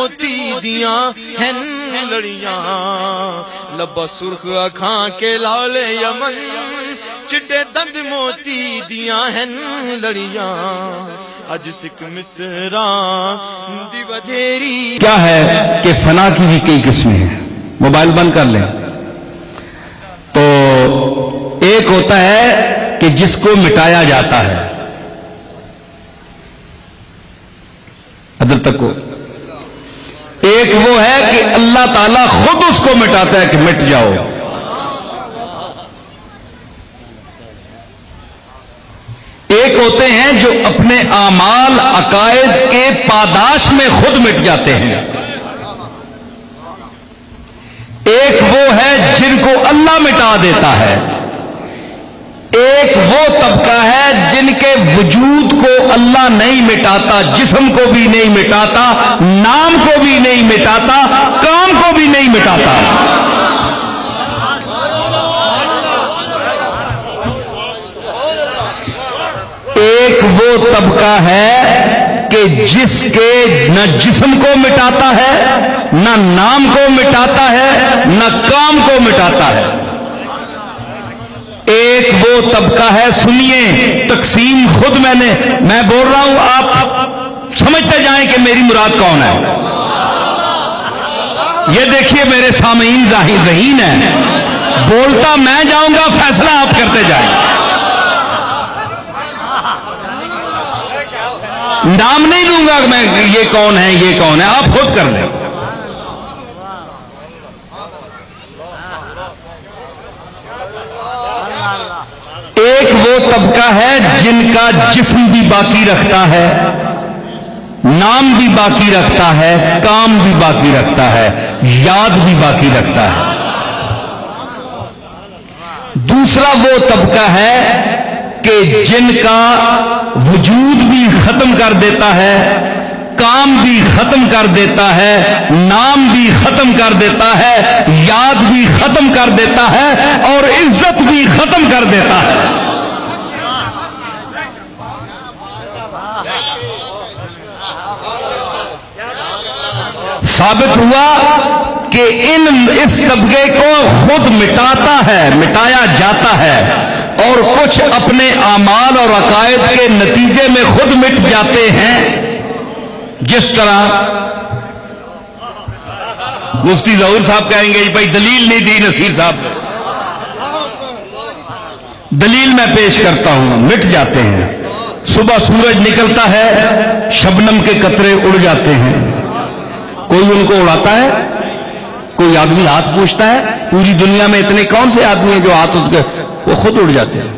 موتی دیاں ہیں لڑیاں، لبا سرخ اکھاں کے لالے یمن، چٹے دند موتی دیاں ہیں لڑیاں، اج سکھ مصراں دی ودھیری۔ کیا ہے کہ فنا کی بھی کئی قسمیں ہیں، موبائل بند کر لیں تو ایک ہوتا ہے کہ جس کو مٹایا جاتا ہے، ادھر تک کو، ایک وہ ہے کہ اللہ تعالیٰ خود اس کو مٹاتا ہے کہ مٹ جاؤ، ایک ہوتے ہیں جو اپنے اعمال عقائد کے پاداش میں خود مٹ جاتے ہیں، ایک وہ ہے جن کو اللہ مٹا دیتا ہے، ایک وہ طبقہ ہے جن کے وجود کو اللہ نہیں مٹاتا، جسم کو بھی نہیں مٹاتا، نام کو بھی نہیں مٹاتا، کام کو بھی نہیں مٹاتا۔ ایک وہ طبقہ ہے کہ جس کے نہ جسم کو مٹاتا ہے، نہ نام کو مٹاتا ہے، نہ کام کو مٹاتا ہے۔ ایک وہ طبقہ ہے، سنیے تقسیم خود میں بول رہا ہوں، آپ سمجھتے جائیں کہ میری مراد کون ہے۔ یہ دیکھیے میرے سامعین ذہین ہے، بولتا میں جاؤں گا، فیصلہ آپ کرتے جائیں۔ نام نہیں دوں گا میں یہ کون ہے یہ کون ہے، آپ خود کر لیں۔ ایک وہ طبقہ ہے جن کا جسم بھی باقی رکھتا ہے، نام بھی باقی رکھتا ہے، کام بھی باقی رکھتا ہے، یاد بھی باقی رکھتا ہے۔ دوسرا وہ طبقہ ہے کہ جن کا وجود بھی ختم کر دیتا ہے، کام بھی ختم کر دیتا ہے، نام بھی ختم کر دیتا ہے، یاد بھی ختم کر دیتا ہے، اور عزت بھی ختم کر دیتا ہے۔ ثابت ہوا کہ اس طبقے کو خود مٹاتا ہے، مٹایا جاتا ہے، اور کچھ اپنے اعمال اور عقائد کے نتیجے میں خود مٹ جاتے ہیں، جس طرح مفتی ظہور صاحب کہیں گے بھائی دلیل نہیں دی نصیر صاحب، دلیل میں پیش کرتا ہوں، مٹ جاتے ہیں۔ صبح سورج نکلتا ہے، شبنم کے قطرے اڑ جاتے ہیں، کوئی ان کو اڑاتا ہے؟ کوئی آدمی ہاتھ پوچھتا ہے؟ پوری دنیا میں اتنے کون سے آدمی ہیں جو ہاتھ اس کے وہ خود اڑ جاتے ہیں؟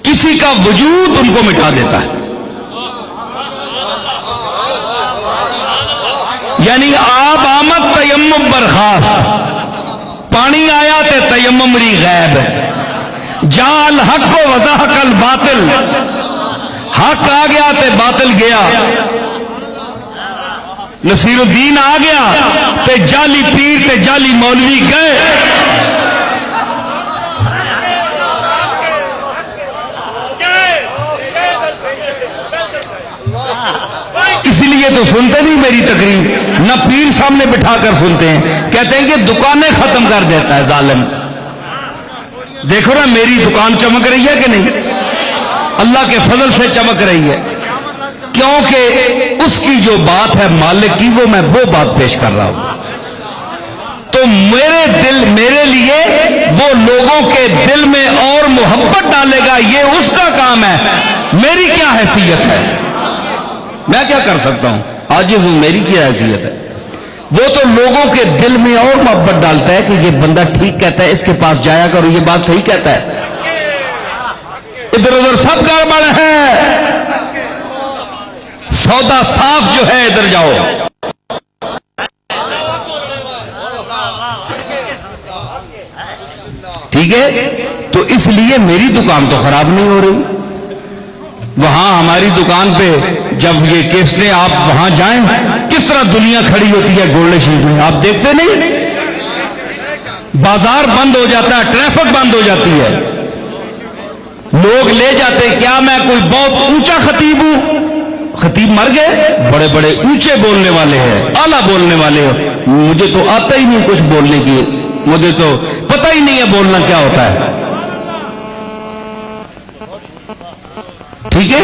کسی کا وجود ان کو مٹا دیتا ہے۔ یعنی آب آمد تیمم برخاست، پانی آیا تے تیمم ری غیب، جال حق و وضاحق الباطل، حق آ گیا تے باطل گیا، نصیر الدین آ گیا تے جعلی پیر تے جعلی مولوی گئے۔ اس لیے تو سنتے نہیں میری تقریر، نہ پیر سامنے بٹھا کر سنتے ہیں، کہتے ہیں کہ دکانیں ختم کر دیتا ہے ظالم۔ دیکھو نا میری دکان چمک رہی ہے کہ نہیں؟ اللہ کے فضل سے چمک رہی ہے، کیونکہ اس کی جو بات ہے مالک کی، وہ میں وہ بات پیش کر رہا ہوں۔ تو میرے لیے وہ لوگوں کے دل میں اور محبت ڈالے گا، یہ اس کا کام ہے، میری کیا حیثیت ہے؟ میں کیا کر سکتا ہوں؟ عاجز ہوں، میری کیا حیثیت ہے؟ وہ تو لوگوں کے دل میں اور محبت ڈالتا ہے کہ یہ بندہ ٹھیک کہتا ہے، اس کے پاس جایا کرو، یہ بات صحیح کہتا ہے۔ ادھر ادھر سب گڑبڑ ہے، سودا صاف جو ہے ادھر جاؤ۔ ٹھیک ہے، تو اس لیے میری دکان تو خراب نہیں ہو رہی۔ وہاں ہماری دکان پہ جب یہ کیسٹیں آپ وہاں جائیں، کس طرح دنیا کھڑی ہوتی ہے گولڈ شیٹ میں، آپ دیکھتے نہیں؟ بازار بند ہو جاتا ہے، ٹریفک بند ہو جاتی ہے، لوگ لے جاتے ہیں۔ کیا میں کوئی بہت اونچا خطیب ہوں خطیب مر گئے، بڑے بڑے اونچے بولنے والے ہیں، اعلیٰ بولنے والے ہیں، مجھے تو آتا ہی نہیں کچھ بولنے کی، مجھے تو پتہ ہی نہیں ہے بولنا کیا ہوتا ہے. ٹھیک ہے،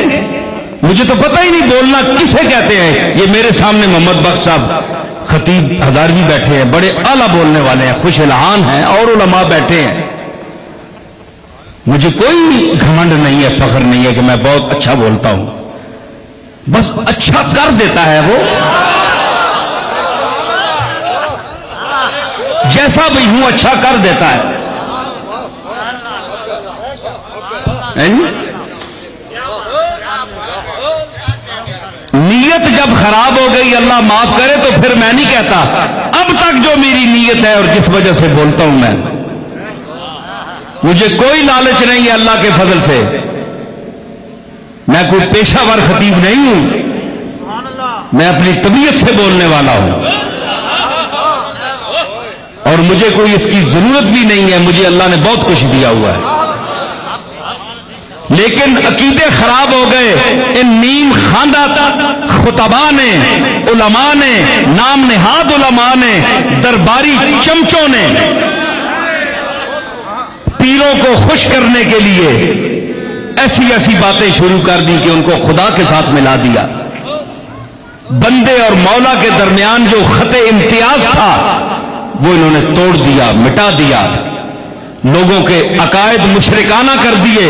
مجھے تو پتہ ہی نہیں بولنا کسے کہتے ہیں. یہ میرے سامنے محمد بخش صاحب خطیب ہزاروی بیٹھے ہیں، بڑے اعلیٰ بولنے والے ہیں، خوش الحان ہیں، اور علماء بیٹھے ہیں. مجھے کوئی گھمنڈ نہیں ہے، فخر نہیں ہے کہ میں بہت اچھا بولتا ہوں، بس اچھا کر دیتا ہے وہ. جیسا بھی ہوں اچھا کر دیتا ہے. نیت جب خراب ہو گئی اللہ معاف کرے تو پھر میں نہیں کہتا. اب تک جو میری نیت ہے اور جس وجہ سے بولتا ہوں میں، مجھے کوئی لالچ نہیں ہے اللہ کے فضل سے. میں کوئی پیشہ ور خطیب نہیں ہوں، میں اپنی طبیعت سے بولنے والا ہوں، اور مجھے کوئی اس کی ضرورت بھی نہیں ہے. مجھے اللہ نے بہت کچھ دیا ہوا ہے، لیکن عقیدے خراب ہو گئے. ان نیم خواندہ خطباء نے، علماء نے، نام نہاد علماء نے، درباری چمچوں نے پیروں کو خوش کرنے کے لیے ایسی ایسی باتیں شروع کر دی کہ ان کو خدا کے ساتھ ملا دیا. بندے اور مولا کے درمیان جو خط امتیاز تھا وہ انہوں نے توڑ دیا، مٹا دیا. لوگوں کے عقائد مشرکانہ کر دیے.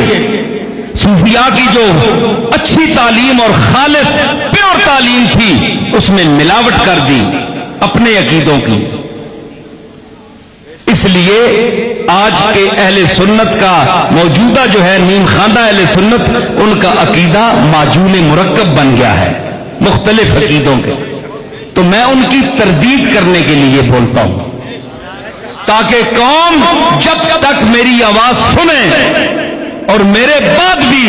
صوفیاء کی جو اچھی تعلیم اور خالص پیور تعلیم تھی اس میں ملاوٹ کر دی اپنے عقیدوں کی. اس لیے آج کے اہل سنت کا موجودہ جو ہے نیم خواندہ اہل سنت، ان کا عقیدہ معجون مرکب بن گیا ہے مختلف عقیدوں کے. تو میں ان کی تردید کرنے کے لیے بولتا ہوں تاکہ قوم جب تک میری آواز سنے، اور میرے بعد بھی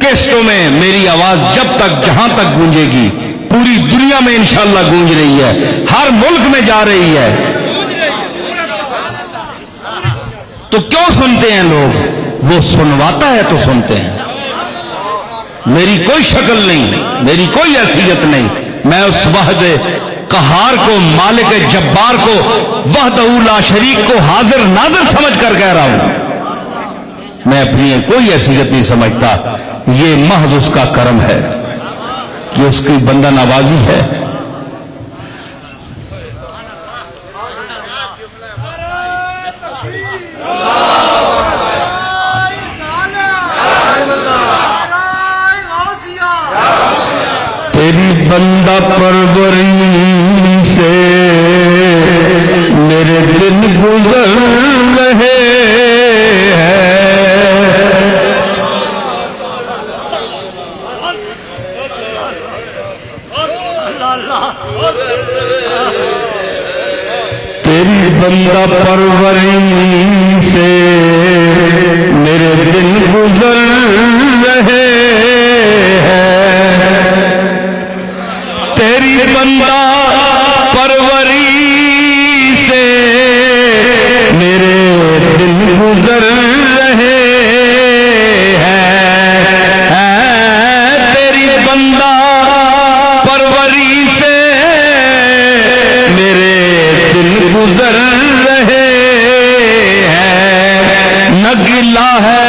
کیسٹوں میں میری آواز جب تک جہاں تک گونجے گی، پوری دنیا میں انشاءاللہ گونج رہی ہے، ہر ملک میں جا رہی ہے، تو کیوں سنتے ہیں لوگ؟ وہ سنواتا ہے تو سنتے ہیں. میری کوئی شکل نہیں، میری کوئی حیثیت نہیں. میں اس وحد قہار کو، مالک جبار کو، وحدہ لا شریک کو حاضر ناظر سمجھ کر کہہ رہا ہوں. میں اپنی کوئی حیثیت نہیں سمجھتا. یہ محض اس کا کرم ہے کہ اس کی بندہ نوازی ہے. تیری بندہ پروری سے میرے دن گزر رہے ہیں. تیری بندہ پروری سے میرے دن گزر رہے ہیں. تیری بندہ پروری سے میرے دن گزر رہے ہیں. تیری بندہ پروری سے میرے دن گزر رہے ہیں. نہ گلا ہے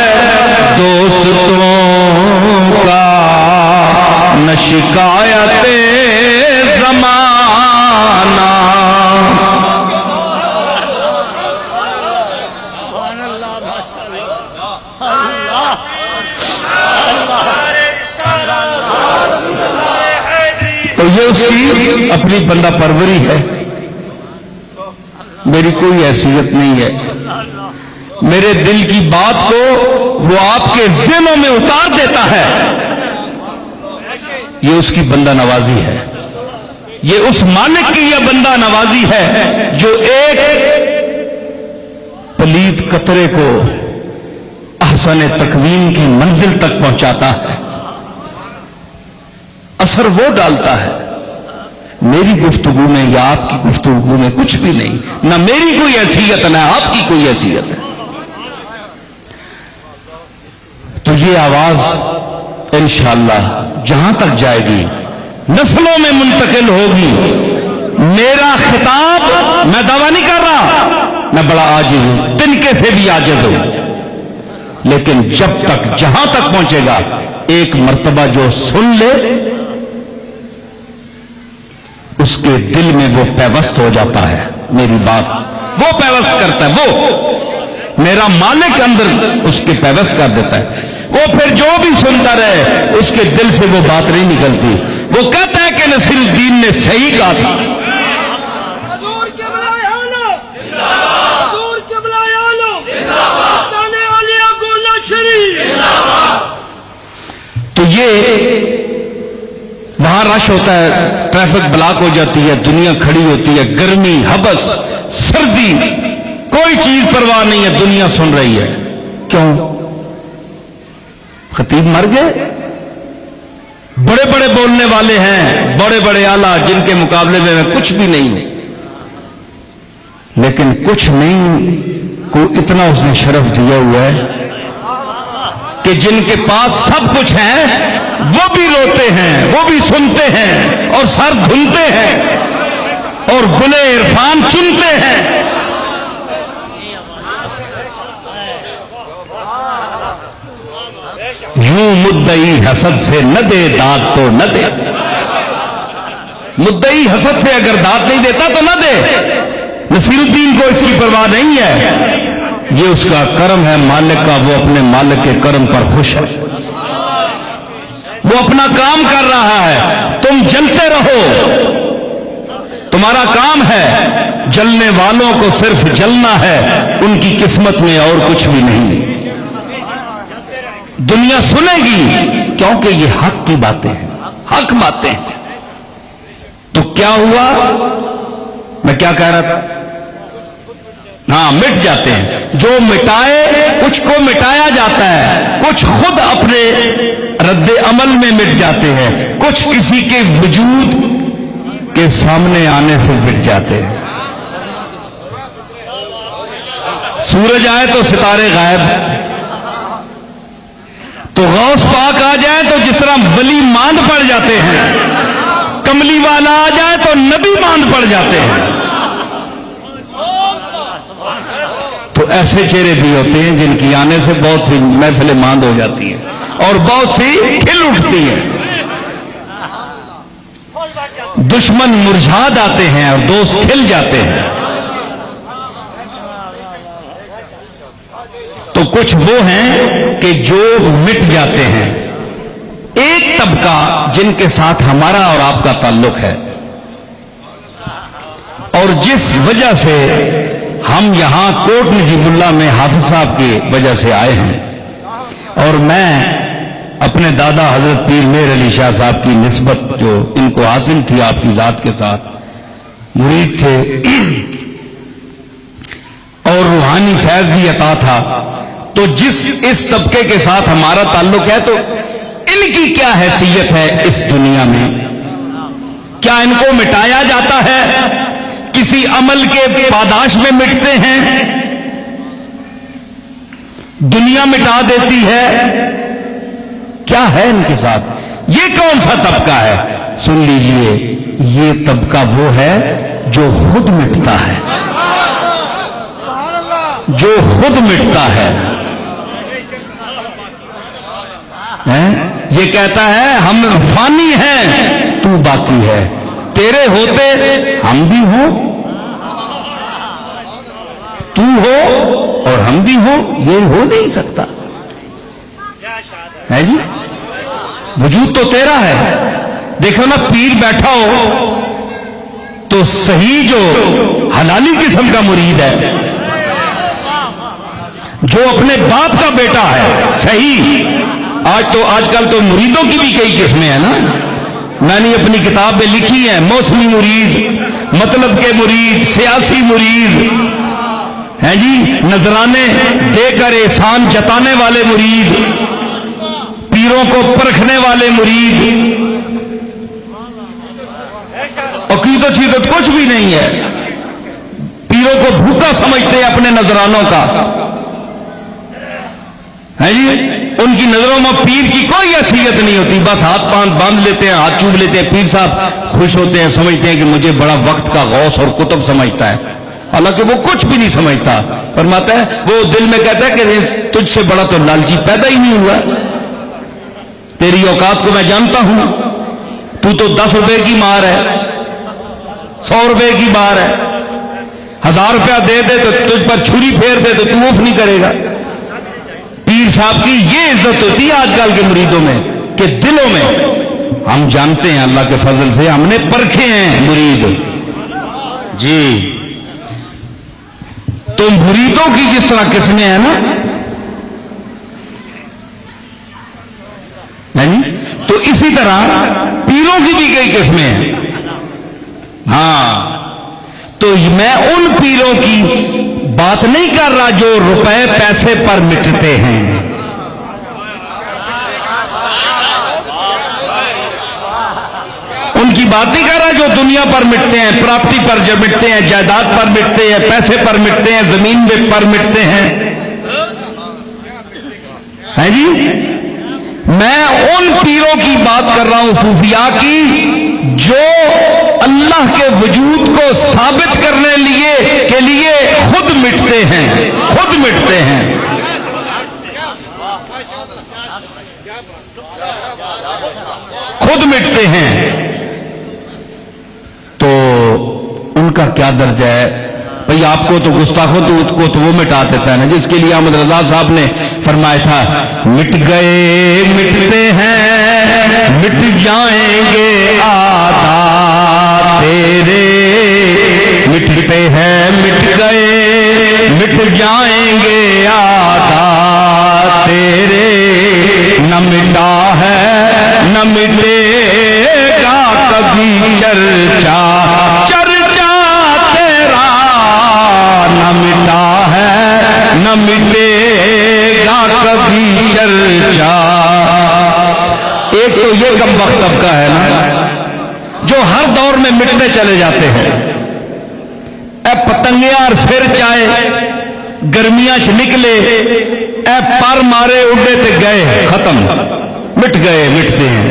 دوستوں کا، نہ شکایت زمانہ. تو یہ اس کی اپنی بندہ پروری ہے. میری کوئی حیثیت نہیں ہے. میرے دل کی بات کو وہ آپ کے ذہنوں میں اتار دیتا ہے. یہ اس کی بندہ نوازی ہے. یہ اس مالک کی یہ بندہ نوازی ہے جو ایک پلید قطرے کو احسن تکوین کی منزل تک پہنچاتا ہے. اثر وہ ڈالتا ہے. میری گفتگو میں یا آپ کی گفتگو میں کچھ بھی نہیں. نہ میری کوئی حیثیت نہ آپ کی کوئی حیثیت ہے. تو یہ آواز انشاءاللہ جہاں تک جائے گی نسلوں میں منتقل ہوگی. میرا خطاب میں دعویٰ نہیں کر رہا، میں بڑا عاجز ہوں، تنکے سے بھی عاجز ہوں، لیکن جب تک جہاں تک پہنچے گا ایک مرتبہ جو سن لے اس کے دل میں وہ پیوست ہو جاتا ہے، میری بات وہ پیوست کرتا ہے، وہ میرا مالک اندر اس کے پیوست کر دیتا ہے. وہ پھر جو بھی سنتا رہے اس کے دل سے وہ بات نہیں نکلتی. وہ کہتا ہے کہ نصیر الدین نے صحیح کہا تھا. تو یہ وہاں رش ہوتا ہے، ٹریفک بلاک ہو جاتی ہے، دنیا کھڑی ہوتی ہے، گرمی، حبس، سردی، کوئی چیز پرواہ نہیں ہے، دنیا سن رہی ہے. کیوں؟ خطیب مر گئے. بڑے بڑے بولنے والے ہیں، بڑے بڑے آلہ جن کے مقابلے میں کچھ بھی نہیں ہوں، لیکن کچھ نہیں کو اتنا اس نے شرف دیا ہوا ہے کہ جن کے پاس سب کچھ ہے وہ بھی روتے ہیں، وہ بھی سنتے ہیں اور سر دھنتے ہیں اور گلے عرفان چنتے ہیں. یوں مدعی حسد سے نہ دے داد تو نہ دے. مدعی حسد سے اگر داد نہیں دیتا تو نہ دے. نصیر الدین کو اس کی پرواہ نہیں ہے، یہ اس کا کرم ہے مالک کا، وہ اپنے مالک کے کرم پر خوش ہے، وہ اپنا کام کر رہا ہے. تم جلتے رہو، تمہارا کام ہے. جلنے والوں کو صرف جلنا ہے، ان کی قسمت میں اور کچھ بھی نہیں. دنیا سنے گی کیونکہ یہ حق کی باتیں ہیں، حق باتیں ہیں. تو کیا ہوا؟ میں کیا کہہ رہا تھا؟ ہاں، مٹ جاتے ہیں. جو مٹائے کچھ کو مٹایا جاتا ہے، کچھ خود اپنے رد عمل میں مٹ جاتے ہیں، کچھ کسی کے وجود کے سامنے آنے سے مٹ جاتے ہیں. سورج آئے تو ستارے غائب، تو غوث پاک آ جائے تو جس طرح ولی ماند پڑ جاتے ہیں، کملی والا آ جائے تو نبی ماند پڑ جاتے ہیں. تو ایسے چہرے بھی ہوتے ہیں جن کی آنے سے بہت سی محفلیں ماند ہو جاتی ہیں اور بہت سی کھل اٹھتی ہیں. دشمن مرجھا جاتے ہیں اور دوست کھل جاتے ہیں. تو کچھ وہ ہیں کہ جو مٹ جاتے ہیں. ایک طبقہ جن کے ساتھ ہمارا اور آپ کا تعلق ہے اور جس وجہ سے ہم یہاں کوٹ نجیب اللہ میں حافظ صاحب کی وجہ سے آئے ہیں، اور میں اپنے دادا حضرت پیر میر علی شاہ صاحب کی نسبت جو ان کو حاصل تھی آپ کی ذات کے ساتھ، مرید تھے اور روحانی فیض بھی عطا تھا. تو اس طبقے کے ساتھ ہمارا تعلق ہے، تو ان کی کیا حیثیت ہے اس دنیا میں؟ کیا ان کو مٹایا جاتا ہے؟ کسی عمل کے پاداش میں مٹتے ہیں؟ دنیا مٹا دیتی ہے؟ کیا ہے ان کے ساتھ؟ یہ کون سا طبقہ ہے؟ سن لیجئے، یہ طبقہ وہ ہے جو خود مٹتا ہے، جو خود مٹتا ہے. یہ کہتا ہے ہم فانی ہیں، تو باقی ہے، تیرے ہوتے ہم بھی ہوں، تو ہو اور ہم بھی ہوں، یہ ہو نہیں سکتا ہے جی. وجود تو تیرا ہے. دیکھو نا، پیر بیٹھا ہو تو صحیح جو حلالی قسم کا مرید ہے، جو اپنے باپ کا بیٹا ہے صحیح. آج کل تو مریدوں کی بھی کئی قسمیں ہیں نا. میں نے اپنی کتاب میں لکھی ہیں، موسمی مرید، مطلب کے مرید، سیاسی مرید ہیں جی، نذرانے دے کر احسان جتانے والے مرید، پیروں کو پرکھنے والے مرید. عقیدت شیدت کچھ بھی نہیں ہے. پیروں کو بھوکا سمجھتے ہیں اپنے نذرانوں کا ہے جی. ان کی نظروں میں پیر کی کوئی حیثیت نہیں ہوتی، بس ہاتھ پاؤں باندھ لیتے ہیں، ہاتھ چوم لیتے ہیں، پیر صاحب خوش ہوتے ہیں، سمجھتے ہیں کہ مجھے بڑا وقت کا غوث اور قطب سمجھتا ہے، حالانکہ وہ کچھ بھی نہیں سمجھتا۔ فرماتا ہے وہ دل میں کہتا ہے کہ تجھ سے بڑا تو لالچی پیدا ہی نہیں ہوا، تیری اوقات کو میں جانتا ہوں، تو 10 روپے کی مار ہے، 100 روپے کی مار ہے، 1000 روپیہ دے دے تو تجھ پر چھری پھیر دے تو اف نہیں کرے گا۔ پیر صاحب کی یہ عزت ہوتی ہے آج کل کے مریدوں میں کہ دلوں میں ہم جانتے ہیں اللہ کے فضل سے ہم نے پرکھے ہیں مرید جی۔ تو مریدوں کی جس طرح قسمیں ہیں نا، تو اسی طرح پیروں کی بھی کئی قسمیں ہیں۔ ہاں تو میں ان پیروں کی بات نہیں کر رہا جو روپے پیسے پر مٹتے ہیں، ان کی بات نہیں کر رہا جو دنیا پر مٹتے ہیں، پراپرٹی پر جو مٹتے ہیں، جائیداد پر مٹتے ہیں، پیسے پر مٹتے ہیں، زمین پر مٹتے ہیں جی۔ میں ان پیروں کی بات کر رہا ہوں صوفیاء کی جو اللہ کے وجود کو ثابت کرنے کے لیے خود مٹتے ہیں، خود مٹتے ہیں۔ خود مٹتے ہیں تو ان کا کیا درجہ ہے؟ بھئی آپ کو تو گستاخوں تو وہ مٹا دیتا ہے نا، جس کے لیے احمد رضا صاحب نے فرمایا تھا مٹ گئے مٹتے ہیں مٹ جائیں گے آدھا تیرے، مٹتے ہیں مٹ گئے مٹ جائیں گے آدھا تیرے، نہ مٹا ہے نہ مٹے گا کبھی چرچا، چرچا تیرا نہ مٹا ہے نہ مٹے گا کبھی چرچا۔ ایک تو یہ کم وقت طبقہ ہے نا جو ہر دور میں مٹتے چلے جاتے ہیں، اے پتنگیاں اور سر چائے گرمیاں چ نکلے، اے پر مارے اڑے تے گئے ختم، مٹ گئے مٹتے ہیں،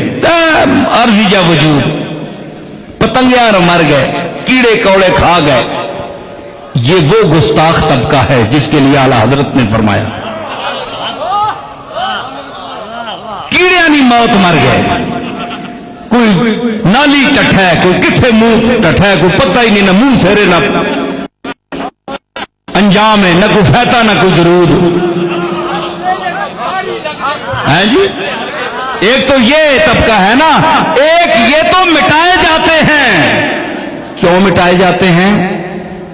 عرضی جا وجود، پتنگیاں مر گئے، کیڑے کوڑے کھا گئے۔ یہ وہ گستاخ طبقہ ہے جس کے لیے اعلیٰ حضرت نے فرمایا کیڑے نہیں موت مر گئے، کوئی نالی ٹٹھا ہے، کوئی کتنے منہ ٹٹھا ہے، کوئی پتہ ہی نہیں، نہ منہ سہرے نہ انجام ہے، نہ کوئی فیتا نہ کوئی درود ہے جی۔ ایک تو یہ طبقہ ہے نا، ایک یہ تو مٹائے جاتے ہیں۔ کیوں مٹائے جاتے ہیں؟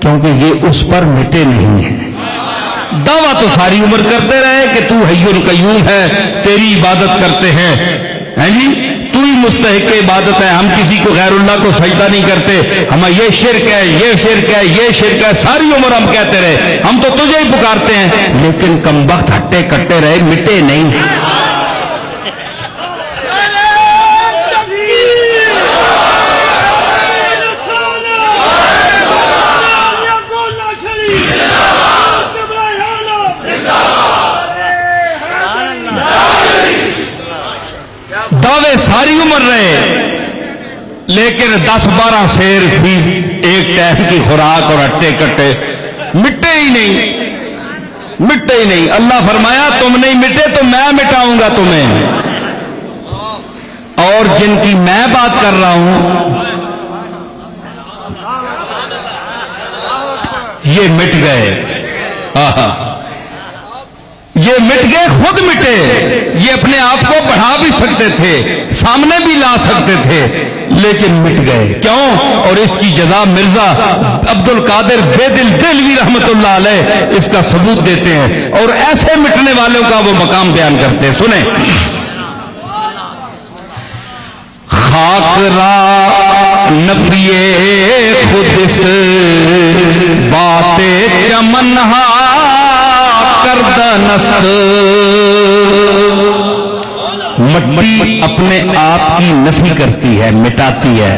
کیونکہ یہ اس پر مٹے نہیں ہیں۔ دعویٰ تو ساری عمر کرتے رہے کہ تو حی القیوم ہے، تیری عبادت کرتے ہیں جی، تو ہی مستحق عبادت ہے، ہم کسی کو غیر اللہ کو سجدہ نہیں کرتے، ہمیں یہ شرک ہے یہ شرک ہے یہ شرک ہے، ساری عمر ہم کہتے رہے، ہم تو تجھے ہی پکارتے ہیں، لیکن کم وقت ہٹے کٹے رہے، مٹے نہیں۔ دعوے ساری عمر رہے لیکن 10-12 سیر بھی ایک ٹائم کی خوراک اور ہٹے کٹے، مٹے ہی نہیں، مٹے ہی نہیں۔ اللہ فرمایا تم نہیں مٹے تو میں مٹاؤں گا تمہیں، اور جن کی میں بات کر رہا ہوں یہ مٹ گئے، یہ مٹ گئے، خود مٹے، یہ اپنے آپ کو بڑھا بھی سکتے تھے، سامنے بھی لا سکتے تھے، لیکن مٹ گئے۔ کیوں؟ اور اس کی جزا مرزا عبد القادر بے دل دہلوی رحمت اللہ علیہ اس کا ثبوت دیتے ہیں، اور ایسے مٹنے والوں کا وہ مقام بیان کرتے ہیں۔ سنیں، خاک را نفیے خود اس بات چمنہا کردہ نسل، مٹی اپنے آپ کی نفی کرتی ہے، مٹاتی ہے،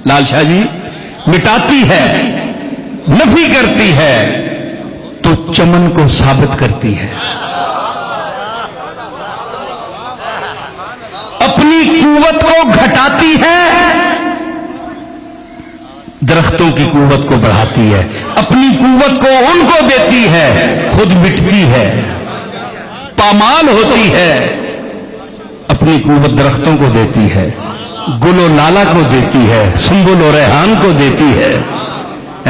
لال شاہ جی مٹاتی ہے، نفی کرتی ہے، تو چمن کو ثابت کرتی ہے۔ اپنی قوت کو گھٹاتی ہے، درختوں کی قوت کو بڑھاتی ہے، اپنی قوت کو ان کو دیتی ہے، خود مٹتی ہے، پامال ہوتی ہے، اپنی قوت درختوں کو دیتی ہے، گل و لالا کو دیتی ہے، سنبل و ریحان کو دیتی ہے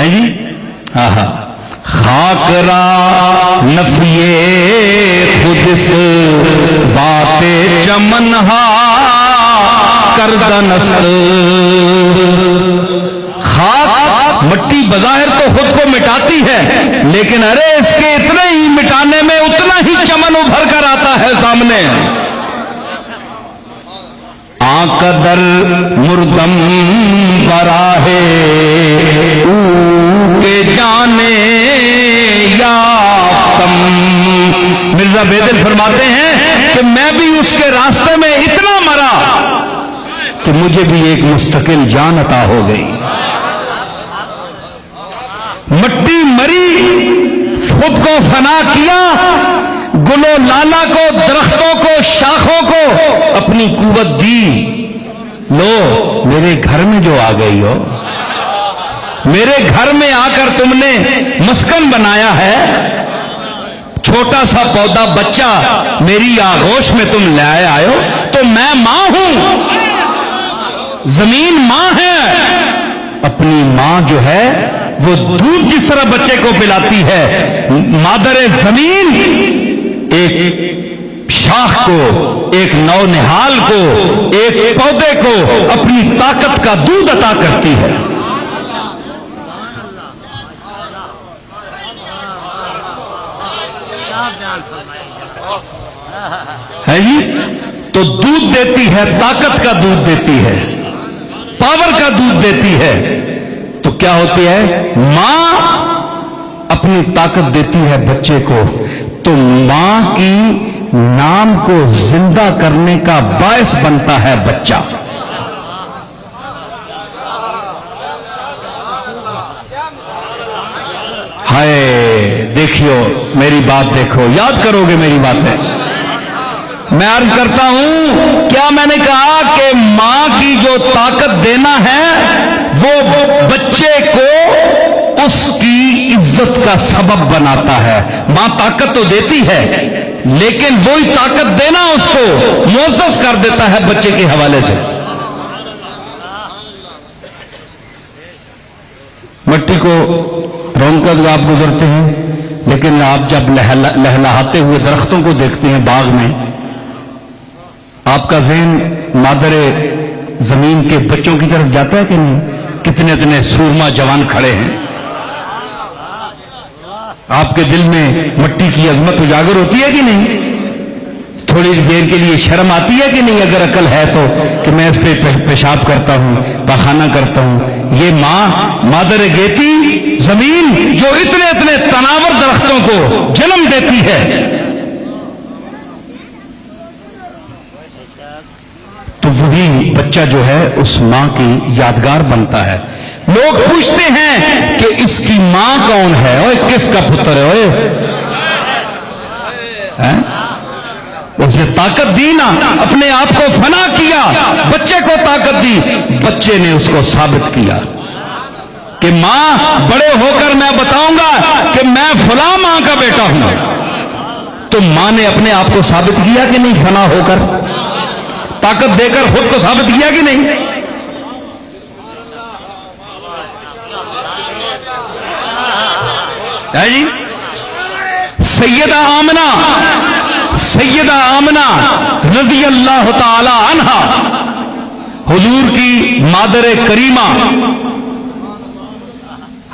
جی۔ آہا، خاک را نفیے خود اس بات چمنہا کردنست، خاک مٹی بظاہر تو خود کو مٹاتی ہے، لیکن ارے اس کے اتنے ہی مٹانے میں اتنا ہی چمن ابھر کر آتا ہے سامنے۔ آقدر مردم براہے او کے جانے یافتم، مرزا بیدل فرماتے ہیں کہ میں بھی اس کے راستے میں اتنا مرا کہ مجھے بھی ایک مستقل جان عطا ہو گئی۔ مٹی مری، خود کو فنا کیا، گل و لالا کو، درختوں کو، شاخوں کو اپنی قوت دی، لو میرے گھر میں جو آ گئی ہو، میرے گھر میں آ کر تم نے مسکن بنایا ہے، چھوٹا سا پودا بچہ میری آغوش میں تم لائے آئے ہو، تو میں ماں ہوں، زمین ماں ہے، اپنی ماں جو ہے وہ دودھ جس طرح بچے کو پلاتی ہے، مادر زمین ایک شاخ کو، ایک نو نہال کو، ایک پودے کو اپنی طاقت کا دودھ عطا کرتی ہے۔ ہے جی، تو دودھ دیتی ہے، طاقت کا دودھ دیتی ہے، پاور کا دودھ دیتی ہے، تو کیا ہوتی ہے؟ ماں اپنی طاقت دیتی ہے بچے کو، تو ماں کی نام کو زندہ کرنے کا باعث بنتا ہے بچہ۔ ہائے دیکھیو میری بات، دیکھو یاد کرو گے میری بات ہے۔ میں عرض کرتا ہوں، کیا میں نے کہا کہ ماں کی جو طاقت دینا ہے وہ بچے کو اس کی عزت کا سبب بناتا ہے۔ ماں طاقت تو دیتی ہے، لیکن وہی طاقت دینا اس کو معزز کر دیتا ہے بچے کے حوالے سے۔ مٹی کو رون کر آپ گزرتے ہیں، لیکن آپ جب لہلہاتے ہوئے درختوں کو دیکھتے ہیں باغ میں، آپ کا ذہن مادر زمین کے بچوں کی طرف جاتا ہے کہ نہیں؟ کتنے اتنے سورما جوان کھڑے ہیں، آپ کے دل میں مٹی کی عظمت اجاگر ہوتی ہے کہ نہیں؟ تھوڑی دیر کے لیے شرم آتی ہے کہ نہیں اگر عقل ہے تو، کہ میں اس پہ پیشاب کرتا ہوں، پاخانہ کرتا ہوں۔ یہ ماں، مادر گیتی زمین جو اتنے اتنے تناور درختوں کو جنم دیتی ہے، تو وہی بچہ جو ہے اس ماں کی یادگار بنتا ہے۔ لوگ پوچھتے ہیں کہ اس کی ماں کون ہے، اوے کس کا پتر ہے، اوے اسے طاقت دی نا، اپنے آپ کو فنا کیا، بچے کو طاقت دی، بچے نے اس کو ثابت کیا کہ ماں بڑے ہو کر میں بتاؤں گا کہ میں فلاں ماں کا بیٹا ہوں۔ تو ماں نے اپنے آپ کو ثابت کیا کہ نہیں؟ فنا ہو کر، طاقت دے کر خود کو ثابت کیا کہ نہیں؟ ہے جی، سیدہ آمنہ رضی اللہ تعالی عنہا، حضور کی مادر کریمہ،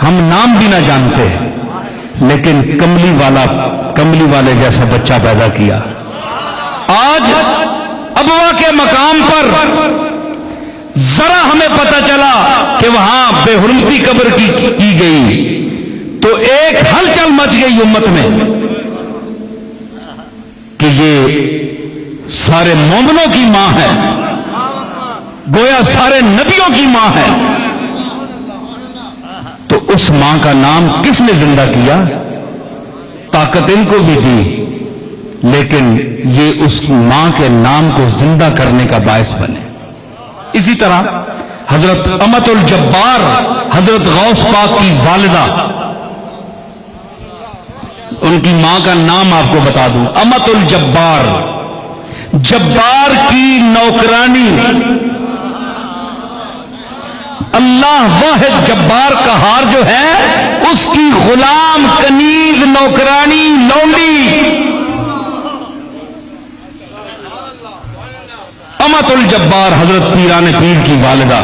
ہم نام بھی نہ جانتے لیکن کملی والے جیسا بچہ پیدا کیا۔ آج ابوا کے مقام پر ذرا ہمیں پتہ چلا کہ وہاں بے حرمتی قبر کی گئی تو ایک ہلچل مچ گئی امت میں کہ یہ سارے مومنوں کی ماں ہے، گویا سارے نبیوں کی ماں ہے۔ تو اس ماں کا نام کس نے زندہ کیا؟ طاقت ان کو بھی دی، لیکن یہ اس ماں کے نام کو زندہ کرنے کا باعث بنے. اسی طرح حضرت امت الجبار حضرت غوث پاک کی والدہ، ان کی ماں کا نام آپ کو بتا دوں، امت الجبار، جبار کی نوکرانی. اللہ واحد جبار قہار جو ہے اس کی غلام کنیز نوکرانی لونڈی امت الجبار حضرت پیران پیر کی والدہ.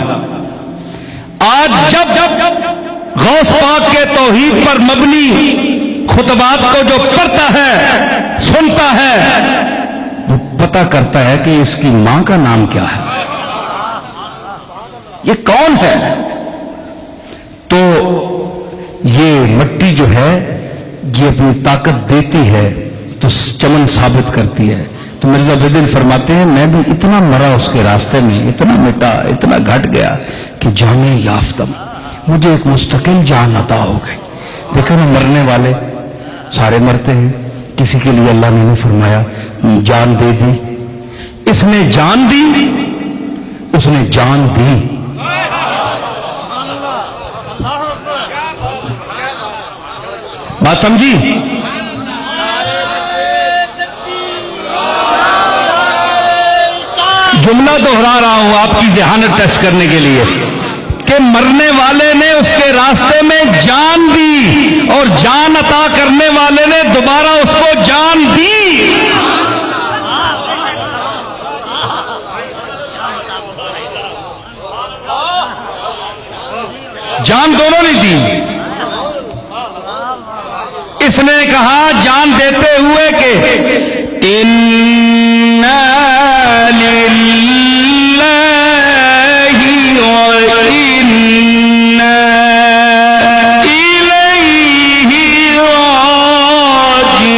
آج جب غوث پاک کے توحید پر مبنی خطبات کو جو پڑھتا ہے، سنتا ہے، وہ پتہ کرتا ہے کہ اس کی ماں کا نام کیا ہے، یہ کون ہے. تو یہ مٹی جو ہے یہ اپنی طاقت دیتی ہے تو چمن ثابت کرتی ہے. تو مرزا بدل فرماتے ہیں میں بھی اتنا مرا اس کے راستے میں، اتنا مٹا، اتنا گھٹ گیا کہ جانے یافتم، مجھے ایک مستقل جان عطا ہو گئی. دیکھو نا، مرنے والے سارے مرتے ہیں، کسی کے لیے اللہ نے نہیں فرمایا جان دے دی. اس نے جان دی، اس نے جان دی. بات سمجھی؟ جملہ دوہرا رہا ہوں آپ کی ذہانت ٹچ کرنے کے لیے کہ مرنے والے نے اس کے راستے میں جان دی اور جان عطا کرنے والے نے دوبارہ اس کو جان دی. جان دونوں نے دی. اس نے کہا جان دیتے ہوئے کہ اِنَّا لِلَّهِ وَإِنَّا إِلَيْهِ رَاجِعُونَ.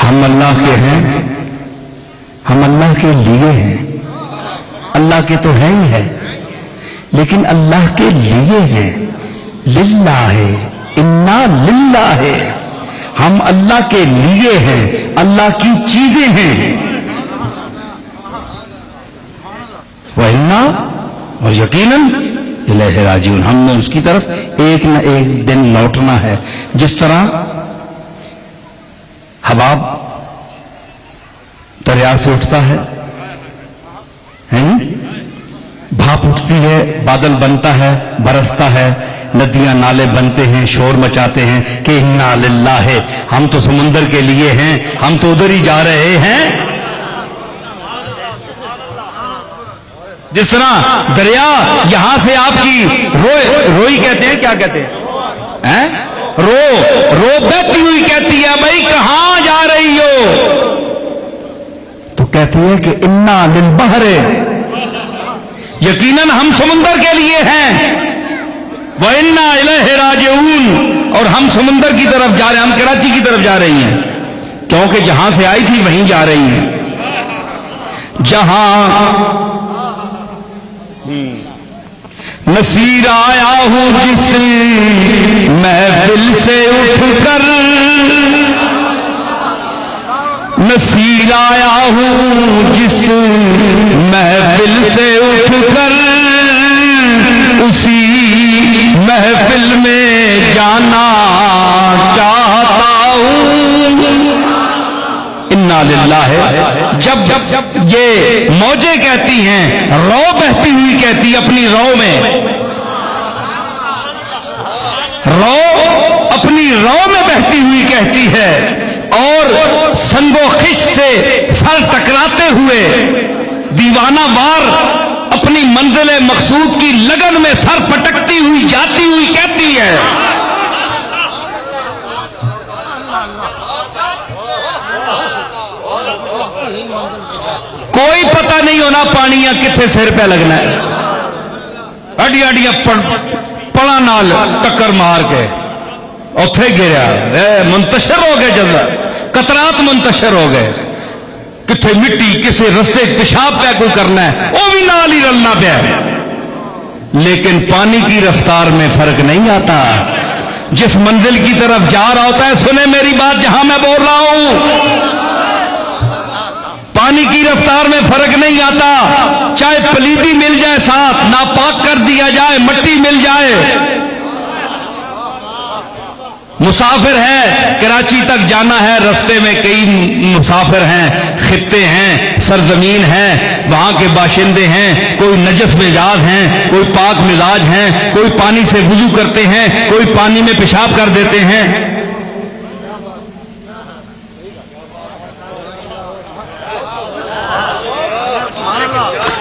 ہم اللہ کے ہیں، ہم اللہ کے لیے ہیں. اللہ کے تو ہے ہی ہے، لیکن اللہ کے لیے ہیں. للہ ہے، انا للہ ہے، ہم اللہ کے لیے ہیں، اللہ کی چیزیں ہیں. وَإِنَّا، اور یقیناً الیہ راجعون، ہم نے اس کی طرف ایک نہ ایک دن لوٹنا ہے. جس طرح حباب دریا سے اٹھتا ہے، بھاپ اٹھتی ہے، بادل بنتا ہے، برستا ہے، ندیاں نالے بنتے ہیں، شور مچاتے ہیں کہ انا للہ ہے، ہم تو سمندر کے لیے ہیں، ہم تو ادھر ہی جا رہے ہیں. جس طرح دریا یہاں سے آپ کی روئی کہتے ہیں، کیا کہتے ہیں، رو بہتی ہوئی کہتی ہے بھائی کہاں جا رہی ہو، تو کہتی ہے کہ انا للبحر، یقیناً ہم سمندر کے لیے ہیں. وَإِنَّا إِلَيْهِ رَاجِعُونَ، اور ہم سمندر کی طرف جا رہے ہیں، ہم کراچی کی طرف جا رہی ہیں، کیونکہ جہاں سے آئی تھی وہیں جا رہی ہیں. جہاں نصیر آیا ہوں جس محفل سے اٹھ کر، نصیر آیا ہوں جس محفل سے اٹھ کر، اسی محفل میں جانا چاہتا ہوں. انا للہ ہے. جب یہ موجیں کہتی ہیں، رو بہتی ہوئی کہتی ہے اپنی رو میں، رو اپنی رو میں بہتی ہوئی کہتی ہے، اور سنگ و خش سے سر ٹکراتے ہوئے دیوانہ وار اپنی منزل مقصود کی لگن میں سر پٹکتی ہوئی جاتی ہوئی کہتی ہے. کوئی پتہ نہیں ہونا پانیاں کتنے سر پہ لگنا ہے، اڈیاں اڈیاں پڑا نال ٹکر مار کے اوتھے گریا، منتشر ہو گئے، جب قطرات منتشر ہو گئے. کتنے مٹی کسی رستے پیشاب پہ کوئی کرنا ہے وہ بھی نال ہی رلنا پیا، لیکن پانی کی رفتار میں فرق نہیں آتا۔ جس منزل کی طرف جا رہا ہوتا ہے، سنیں میری بات جہاں میں بول رہا ہوں، پانی کی رفتار میں فرق نہیں آتا، چاہے پلیدی مل جائے ساتھ، ناپاک کر دیا جائے، مٹی مل جائے۔ مسافر ہے، کراچی تک جانا ہے، رستے میں کئی مسافر ہیں، خطے ہیں، سرزمین ہیں، وہاں کے باشندے ہیں، کوئی نجس مزاج ہیں، کوئی پاک مزاج ہیں، کوئی پانی سے وضو کرتے ہیں، کوئی پانی میں پیشاب کر دیتے ہیں۔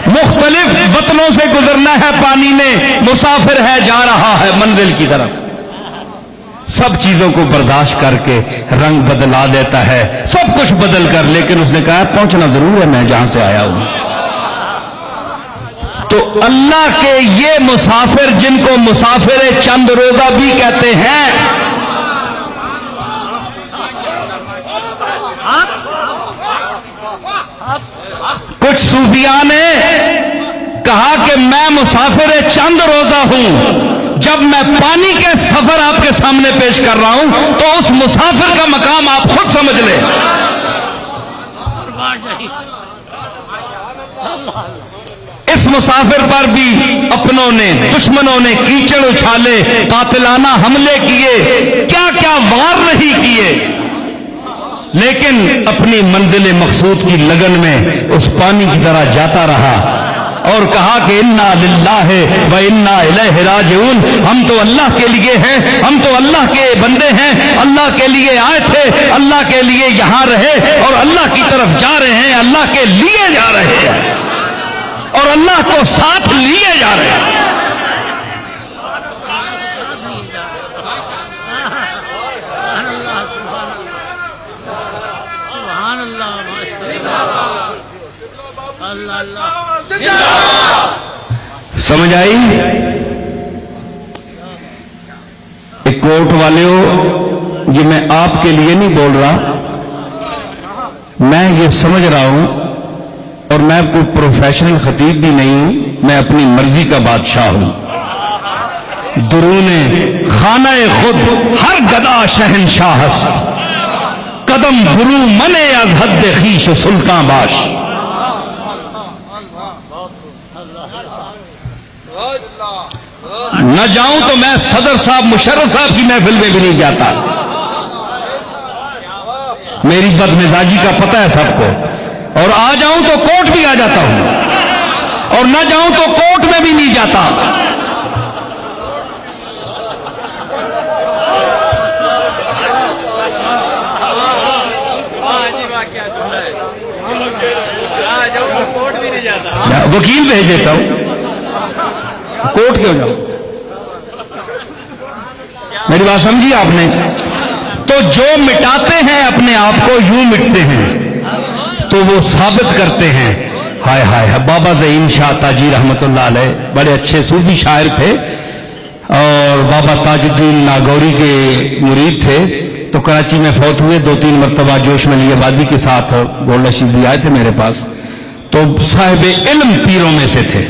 مختلف وطنوں سے گزرنا ہے پانی نے، مسافر ہے، جا رہا ہے منزل کی طرف، سب چیزوں کو برداشت کر کے رنگ بدلا دیتا ہے، سب کچھ بدل کر، لیکن اس نے کہا پہنچنا ضرور ہے میں جہاں سے آیا ہوں۔ تو اللہ کے یہ مسافر جن کو مسافر چند روزہ بھی کہتے ہیں، کچھ صوفیاء نے کہا کہ میں مسافر چند روزہ ہوں، جب میں پانی کے سفر آپ کے سامنے پیش کر رہا ہوں تو اس مسافر کا مقام آپ خود سمجھ لیں۔ اس مسافر پر بھی اپنوں نے، دشمنوں نے کیچڑ اچھالے، قاتلانہ حملے کیے، کیا کیا وار نہیں کیے، لیکن اپنی منزل مقصود کی لگن میں اس پانی کی طرح جاتا رہا اور کہا کہ انا للہ و انا الیہ راجعون، ہم تو اللہ کے لیے ہیں، ہم تو اللہ کے بندے ہیں، اللہ کے لیے آئے تھے، اللہ کے لیے یہاں رہے اور اللہ کی طرف جا رہے ہیں، اللہ کے لیے جا رہے ہیں اور اللہ کو ساتھ لیے جا رہے ہیں۔ سمجھ آئی؟ ایک کوٹ والے ہو، یہ میں آپ کے لیے نہیں بول رہا، میں یہ سمجھ رہا ہوں، اور میں کوئی پروفیشنل خطیب بھی نہیں ہوں، میں اپنی مرضی کا بادشاہ ہوں۔ درون خانہ خود ہر گدا شہنشاہ است، قدم برو منے از حد خویش سلطان باش۔ نہ جاؤں تو میں صدر صاحب مشرف صاحب کی محفل میں بھی نہیں جاتا، میری بد مزاجی کا پتہ ہے سب کو، اور آ جاؤں تو کوٹ بھی آ جاتا ہوں، اور نہ جاؤں تو کوٹ میں بھی نہیں جاتا۔ وکیل بھیج دیتا ہوں، کوٹ کیوں جاؤں؟ میری بات سمجھی آپ نے؟ تو جو مٹاتے ہیں اپنے آپ کو یوں مٹتے ہیں، تو وہ ثابت کرتے ہیں۔ ہائے ہائے، بابا زعیم شاہ تاجی رحمت اللہ علیہ بڑے اچھے صوفی شاعر تھے، اور بابا تاج الدین ناگوری کے مرید تھے، تو کراچی میں فوت ہوئے، 2-3 مرتبہ جوش ملی آبادی کے ساتھ گولڈا شریف بھی آئے تھے میرے پاس، تو صاحب علم پیروں میں سے تھے،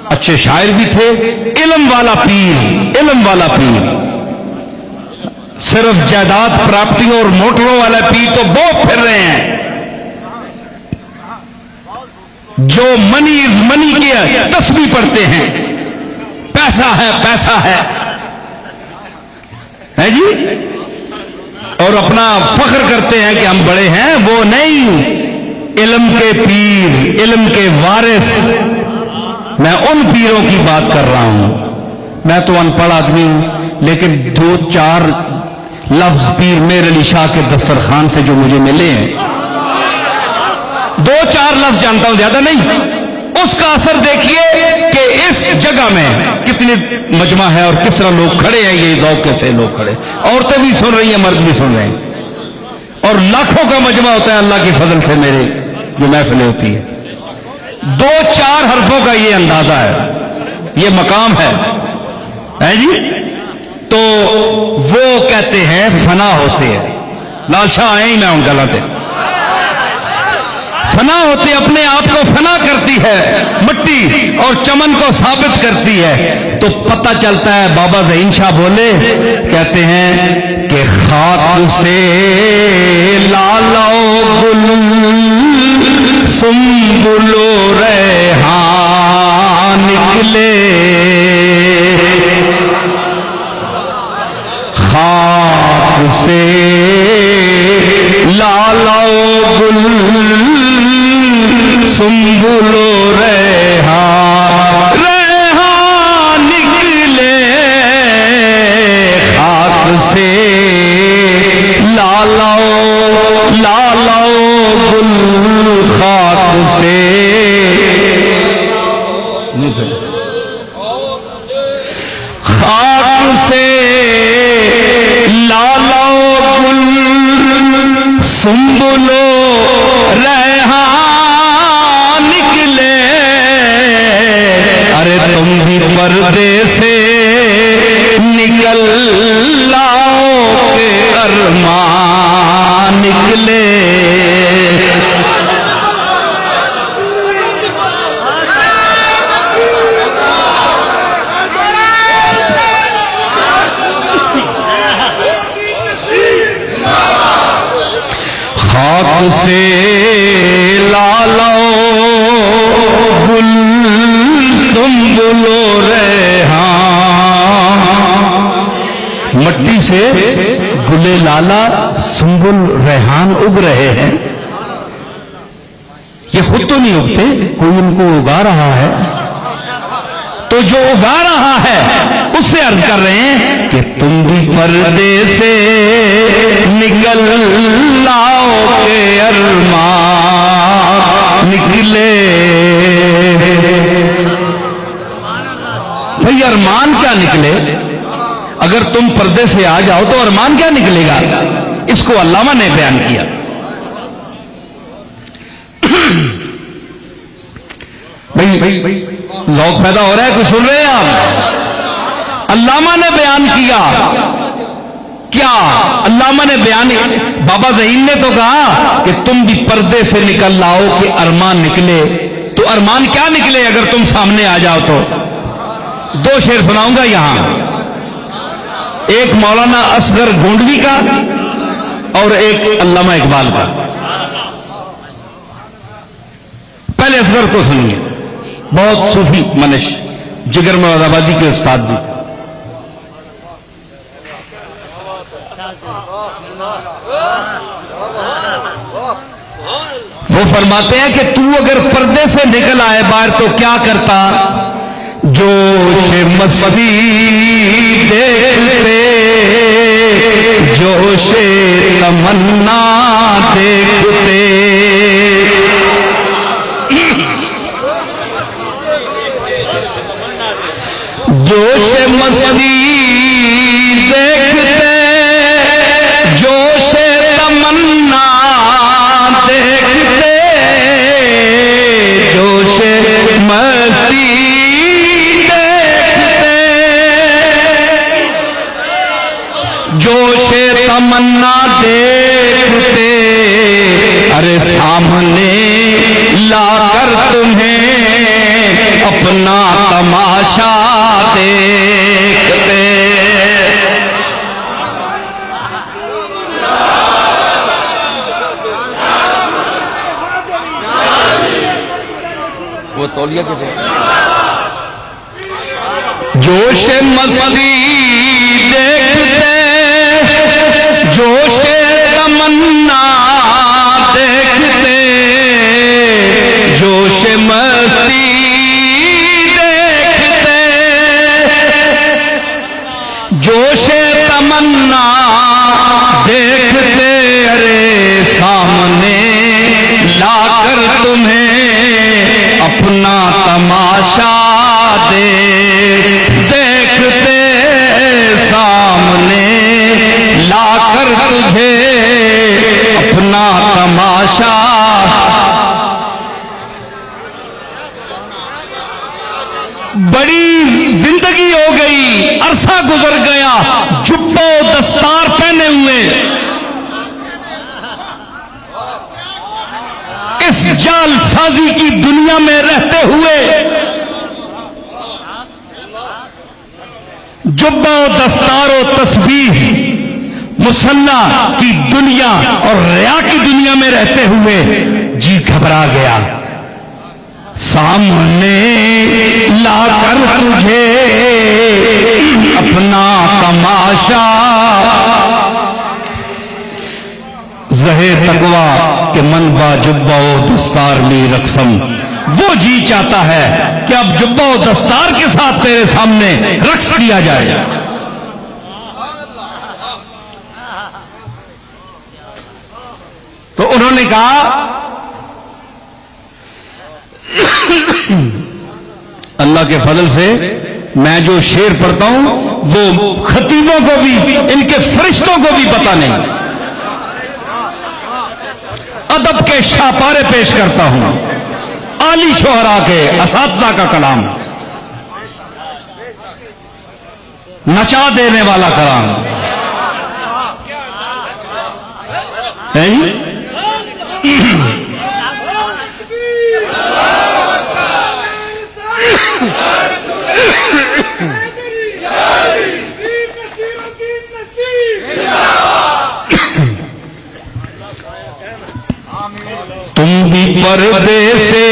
اچھے شاعر بھی تھے، علم والا پیر، علم والا پیر، صرف جائیداد پراپرٹیوں اور موٹروں والا پیر تو بہت پھر رہے ہیں، جو منی از منی کے تسبیح پڑھتے ہیں، پیسہ ہے پیسہ ہے جی، اور اپنا فخر کرتے ہیں کہ ہم بڑے ہیں، وہ نہیں، علم کے پیر، علم کے وارث۔ میں ان پیروں کی بات کر رہا ہوں، میں تو ان پڑھ آدمی ہوں، لیکن 2-4 لفظ پیر میر علی شاہ کے دسترخوان سے جو مجھے ملے ہیں، 2-4 لفظ جانتا ہوں، زیادہ نہیں۔ اس کا اثر دیکھیے کہ اس جگہ میں کتنی مجمع ہے اور کس طرح لوگ کھڑے ہیں، یہ ذوق سے لوگ کھڑے، عورتیں بھی سن رہی ہیں، مرد بھی سن رہے ہیں، اور لاکھوں کا مجمع ہوتا ہے اللہ کے فضل سے میرے جو محفلیں ہوتی ہے۔ 2-4 حرفوں کا یہ اندازہ ہے، یہ مقام ہے جی۔ تو وہ کہتے ہیں فنا ہوتے ہیں، لال شاہ آئے ہی میں ان غلط ہے، فنا ہوتے اپنے آپ کو فنا کرتی ہے مٹی اور چمن کو ثابت کرتی ہے، تو پتہ چلتا ہے۔ بابا ظہین شاہ بولے، کہتے ہیں کہ خاک سے لالا گل سنبل و ریحان نکلے، خاک سے لالا گل سنبل و ریحان نکلے، خاک سے لالا گل، خاک سے خاک سے لالا گل سنبل و ریحان نکلے، ارے تم بھی پردے سے نکل لاؤ کہ ارمان نکلے۔ خاک سے لالا گل سنبل و ریحان، مٹی سے گلے لالا سنبل ریحان اگ رہے ہیں، یہ خود تو نہیں اگتے، کوئی ان کو اگا رہا ہے، تو جو اگا رہا ہے اس سے عرض کر رہے ہیں کہ تم بھی پردے سے نکل لاؤ کہ ارمان نکلے۔ بھئی ارمان کیا نکلے؟ اگر تم پردے سے آ جاؤ تو ارمان کیا نکلے گا؟ اس کو علامہ نے بیان کیا۔ بھئی ذوق پیدا ہو رہا ہے، کچھ سن رہے ہیں آپ؟ علامہ نے بیان کیا کیا؟ علامہ نے بیان، بابا ظہین نے تو کہا کہ تم بھی پردے سے نکل لاؤ کہ ارمان نکلے، تو ارمان کیا نکلے اگر تم سامنے آ جاؤ تو؟ دو شعر سناؤں گا یہاں، ایک مولانا اصغر گونڈوی کا اور ایک علامہ اقبال کا۔ پہلے اصغر کو سنیے، بہت صوفی منش، جگر مراد آبادی کے استاد بھی۔ وہ فرماتے ہیں کہ تو اگر پردے سے نکل آئے باہر تو کیا کرتا؟ جوش مستی دیکھتے، جوش تمنا دیکھتے، جوش مستی دیکھتے، جوش تمنا دیکھتے، جوش مستی دیکھتے، جوش تمنا دیکھتے، ارے سامنے لا کر تمہیں اپنا تماشا دیکھتے۔ وہ تولیہ کے دے جوش مستی دیکھتے، جوش تمنا دیکھتے، جوش مستی دیکھتے، جوش تمنا دیکھتے، ارے سامنے لا کر تمہیں اپنا تماشا دیکھتے، سامنے لا کر تجھے اپنا تماشا۔ بڑی زندگی ہو گئی، عرصہ گزر گیا، جبہ و دستار پہنے ہوئے، اس جال سازی کی دنیا میں رہتے ہوئے جبہ و دستار و تسبیح مسلح کی دنیا اور ریا کی دنیا میں رہتے ہوئے جی گھبرا گیا. سامنے لا کر تجھے اپنا تماشا زہے تقویٰ کہ من با جبہ و دستار لی رقصم. وہ جی چاہتا ہے کہ اب جبہ و دستار کے ساتھ تیرے سامنے رقص کیا جائے. تو انہوں نے کہا اللہ کے فضل سے میں جو شعر پڑھتا ہوں وہ خطیبوں کو بھی ان کے فرشتوں کو بھی پتہ نہیں. ادب کے شاپارے پیش کرتا ہوں, عالی شعراء کے اساتذہ کا کلام, نچا دینے والا کلام. تم بھی پردے سے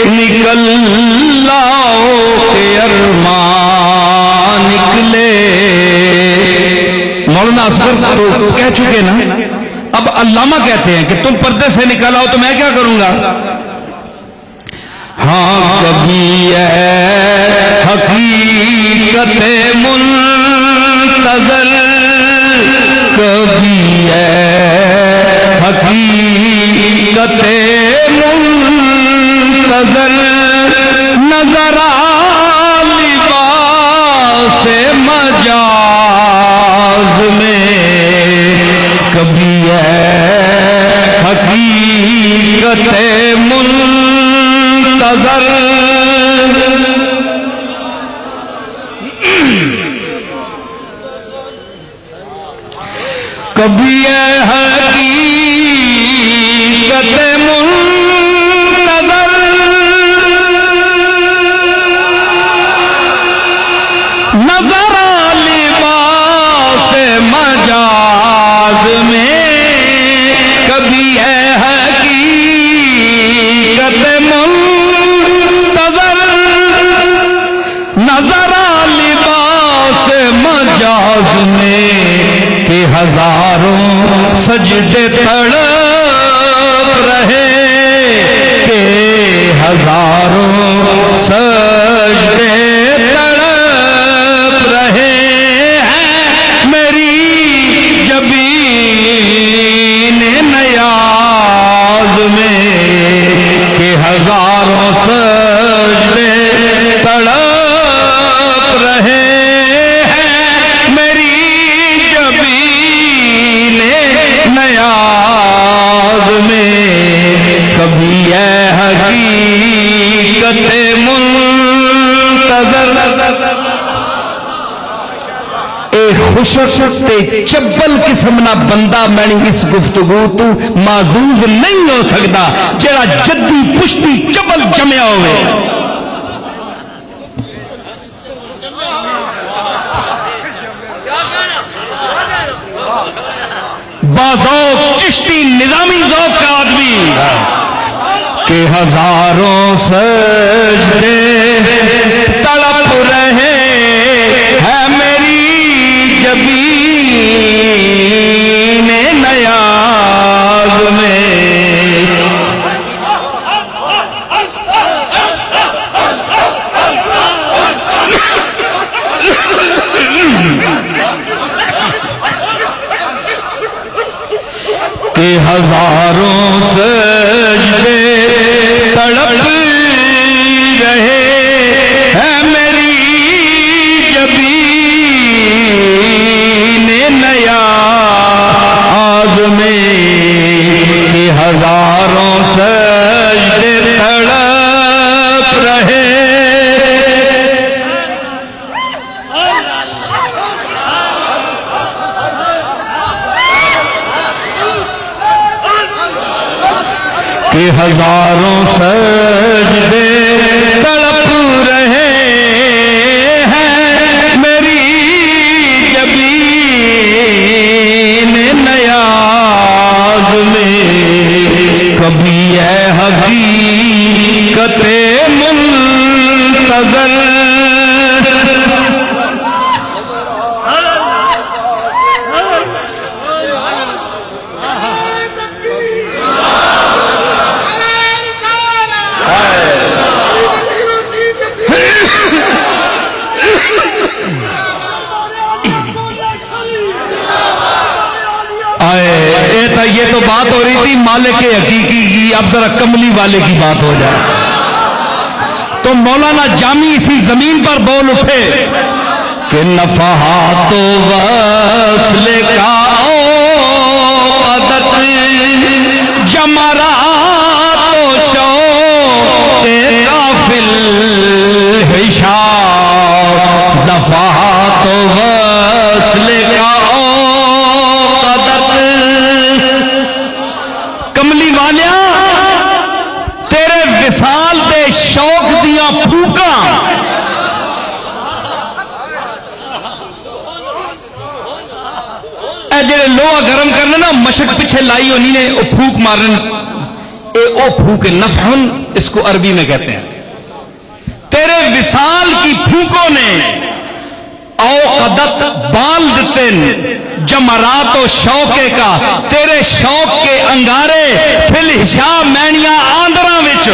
نکل لاؤ کہ ارمان نکلے. مولانا اصغر تو کہہ چکے نا, اب علامہ کہتے ہیں کہ تم پردے سے نکل آؤ تو میں کیا کروں گا. ہاں کبھی ہے حقیقت منتظر, کبھی ہے حقیقت منتظر, نظر لباس مجاز میں, کبھی ہے حقیقت منتظر. کبھی ہے حقیقت منتظر, نظر لباس مجاز میں, کبھی ہے حقیقت منتظر, نظر لباس مجاز میں, کہ ہزاروں سجدے تڑپ رہے, کہ ہزاروں سجدے تڑپ رہے ہیں میری جبین نیاز میں, کہ ہزاروں سجدے تڑپ رہے ہیں میری نیاز میں. کبھی ہے حقیقت منتظر. اے خوشتے چبل قسم نہ بندہ میں اس گفتگو تو معذور نہیں ہو سکتا جڑا جدی پشتی چبل جمیا ہوئے. باذوق چشتی نظامی ذوق کا آدمی, کہ ہزاروں سجدے تڑپ رہے ہیں میری جبین نیاز میں. کہ ہزاروں سجدے تڑپ رہے ہیں میری جبین نیاز میں, کہ ہزاروں سجدے تڑپ رہے. کہ ہزاروں سجدے تڑپ رہے ہیں میری جبین نیاز میں، کبھی اے حقیقت منتظر یہ تو بات ہو رہی تھی مالک حقیقی کی، اب ذرا کملی والے کی بات ہو جائے تو مولانا جامی اسی زمین پر بول اٹھے کہ نفحات و وصل کا عادت جمرات و شوق قافل حشار، نفحات و وصل کا تیرے وصال دے شوق دیاں پھوکاں اے جڑے لوہا گرم کرنے نا مشک پیچھے لائی ہونی نے وہ پھوک مارن، اے او پھوک نفحن اس کو عربی میں کہتے ہیں۔ تیرے وصال کی پھوکوں نے اوقدت بال دیتے جمرات و شوقے کا، تیرے شوق کے انگارے فل حشام مینیاں آندراں وچ،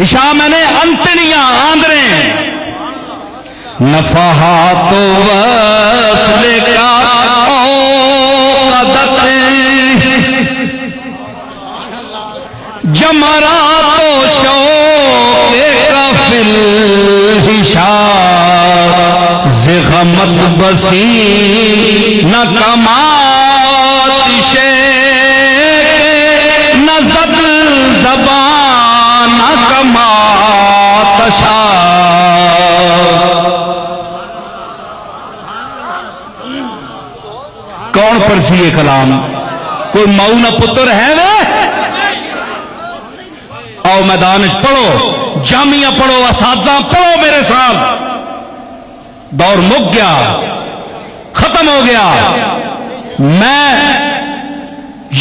حشام میں نے انتڑیاں آندریں، نفحات و وصل کا اوقدت جمرات و شوقے کا فل حشام، زغمت بسی نہ کمات شیخ نہ زد زبان نہ کمات شاہ۔ کون پڑھسی یہ کلام؟ کوئی ماؤ نہ پتر ہے وہ؟ آؤ میدان پڑھو، جامعہ پڑھو، اساتذہ پڑھو میرے ساتھ۔ دور مک گیا، ختم ہو گیا۔ میں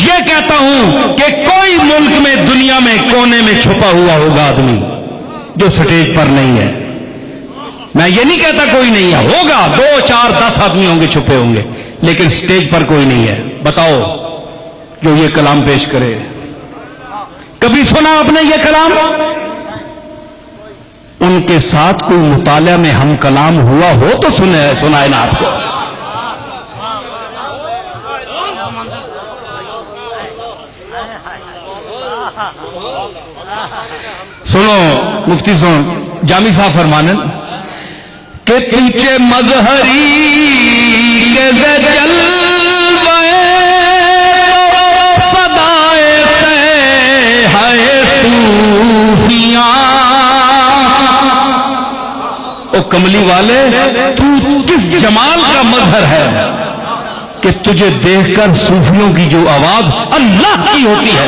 یہ کہتا ہوں کہ کوئی ملک میں دنیا میں کونے میں چھپا ہوا ہوگا آدمی جو سٹیج پر نہیں ہے۔ میں یہ نہیں کہتا کوئی نہیں ہے، ہوگا 2 4 10 آدمی ہوں گے چھپے ہوں گے، لیکن سٹیج پر کوئی نہیں ہے۔ بتاؤ جو یہ کلام پیش کرے، کبھی سنا آپ نے یہ کلام؟ ان کے ساتھ کوئی مطالعہ میں ہم کلام ہوا ہو تو سنائے نا آپ کو۔ سنو مفتی سن جامی صاحب فرمانن کہ پیچھے مظہری کے چل صدائے سے ہے صوفیاں، او کملی والے تو کس جمال کا مظہر ہے کہ تجھے دیکھ کر صوفیوں کی جو آواز اللہ کی ہوتی ہے،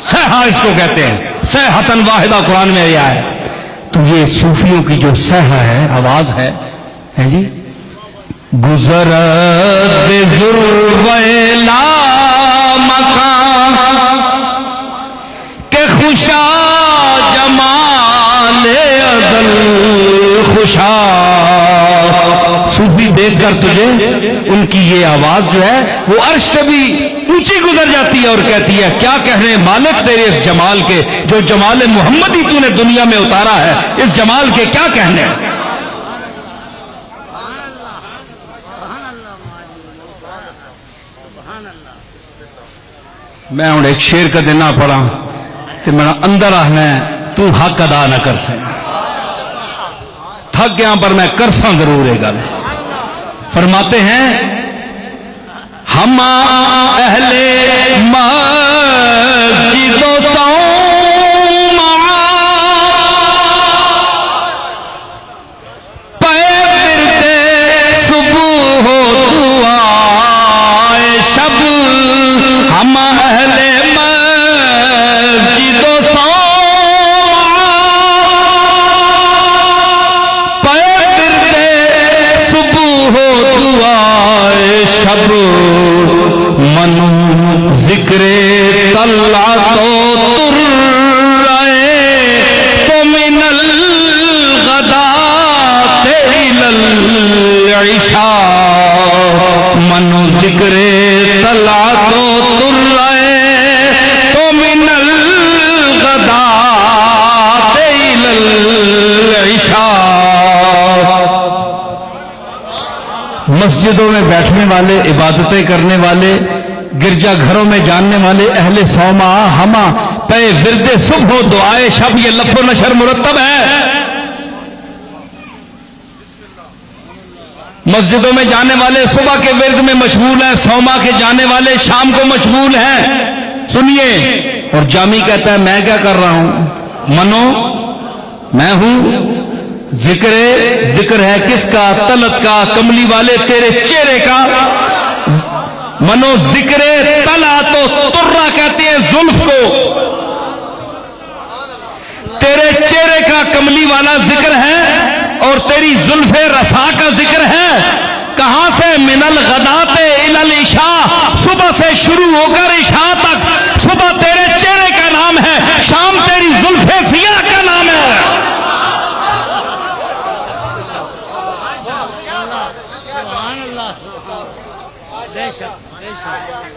سیحہ اس کو کہتے ہیں، سیحتن واحدہ قرآن میں آیا ہے۔ تو یہ صوفیوں کی جو سیحہ ہے، آواز ہے جی، گزر ذرویلا مکان کہ خوشا جمال ازل خوشا، صوفی دیکھ کر تجھے ان کی یہ آواز جو ہے وہ عرش سے بھی اونچی گزر جاتی ہے اور کہتی ہے کیا کہنے مالک تیرے اس جمال کے، جو جمال محمدی تو نے دنیا میں اتارا ہے، اس جمال کے کیا کہنے۔ میں ہوں ایک شیر کا دینا پڑا تو میرا اندر آنا ہے تو حق ادا نہ کر سیں، تھک گیا پر میں کرساں ضرور ہے گل۔ فرماتے ہیں ہم اہل مسجد و صوم پے پھرتے صبح ہو دعائے شب، ہم اہل مسجدوں میں بیٹھنے والے، عبادتیں کرنے والے، گرجا گھروں میں جاننے والے، اہل سوما ہما پے ورد صبح و دعائے شب، یہ لف و نشر مرتب ہے۔ مسجدوں میں جانے والے صبح کے ورد میں مشغول ہیں، سوما کے جانے والے شام کو مشغول ہیں۔ سنیے، اور جامی کہتا ہے میں کیا کر رہا ہوں؟ منو میں ہوں، ذکر ہے کس کا؟ طلت کا، کملی والے تیرے چہرے کا۔ منو ذکر طلا تو ترا کہتے ہیں زلف کو، تیرے چہرے کا کملی والا ذکر ہے اور تیری زلف رسا کا ذکر ہے۔ کہاں سے؟ من الغداۃ الی العشاء، صبح سے شروع ہو کر عشاء تک۔ صبح تیرے چہرے کا نام ہے، شام تیری زلف سیاہ کا نام ہے۔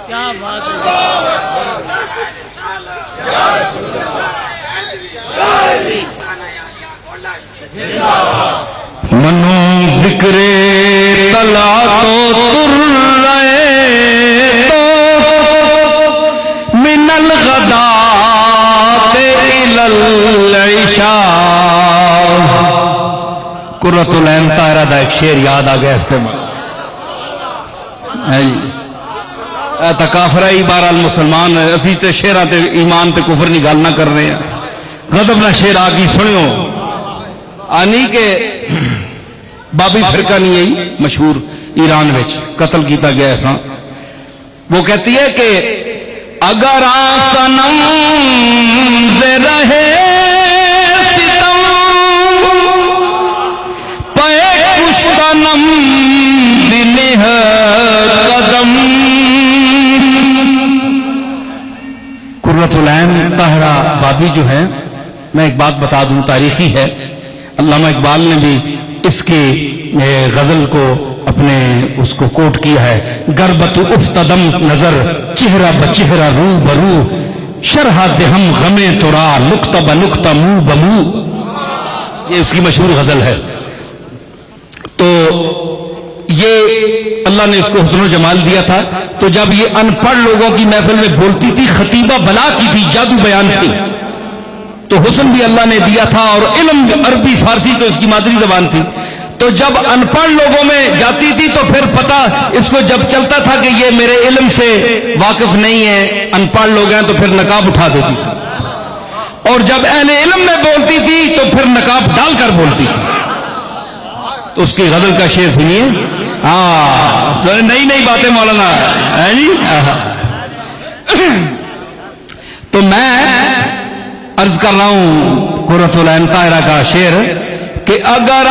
کیا بات ہے، منو ذکر طلا تو ترے تو من الغداۃ الی العشاء۔ قرۃ العین طاہرہ دا ایک شعر یاد آ گیا استعمال تکافر ہی بہرحال مسلمان اسی تے شعراں تے ایمان تے کفر نہیں گل نہ کر رہے ہیں۔ غضب نہ شعر آ گئی سنو آنی کہ بابی فرقہ نہیں آئی مشہور ایران وچ قتل کیتا گیا ایسا، وہ کہتی ہے کہ اگر صنم دے رہے ستم پے کشتنم دل ہے قدم۔ قرۃ العین طاہرہ بابی جو ہے، میں ایک بات بتا دوں تاریخی ہے، علامہ اقبال نے بھی اس کی غزل کو اپنے اس کو کوٹ کیا ہے۔ گربت افتدم نظر چہرہ بچہرہ رو برو شرح دہم غم ترا نقطہ بنقطہ منہ بمو، یہ اس کی مشہور غزل ہے۔ تو یہ اللہ نے اس کو حسن و جمال دیا تھا، تو جب یہ ان پڑھ لوگوں کی محفل میں بولتی تھی، خطیبہ بلا کی تھی، جادو بیان تھی، تو حسن بھی اللہ نے دیا تھا اور علم عربی فارسی تو اس کی مادری زبان تھی۔ تو جب ان پڑھ لوگوں میں جاتی تھی تو پھر پتہ اس کو جب چلتا تھا کہ یہ میرے علم سے واقف نہیں ہے، ان پڑھ لوگ ہیں، تو پھر نقاب اٹھا دیتی تھی، اور جب اہل علم میں بولتی تھی تو پھر نقاب ڈال کر بولتی تھی۔ تو اس کی غزل کا شعر سنیے، ہاں نئی نئی باتیں مولانا ہے جی۔ تو میں عرض کر رہا ہوں قرۃ العین طاہرہ کا شعر کہ اگر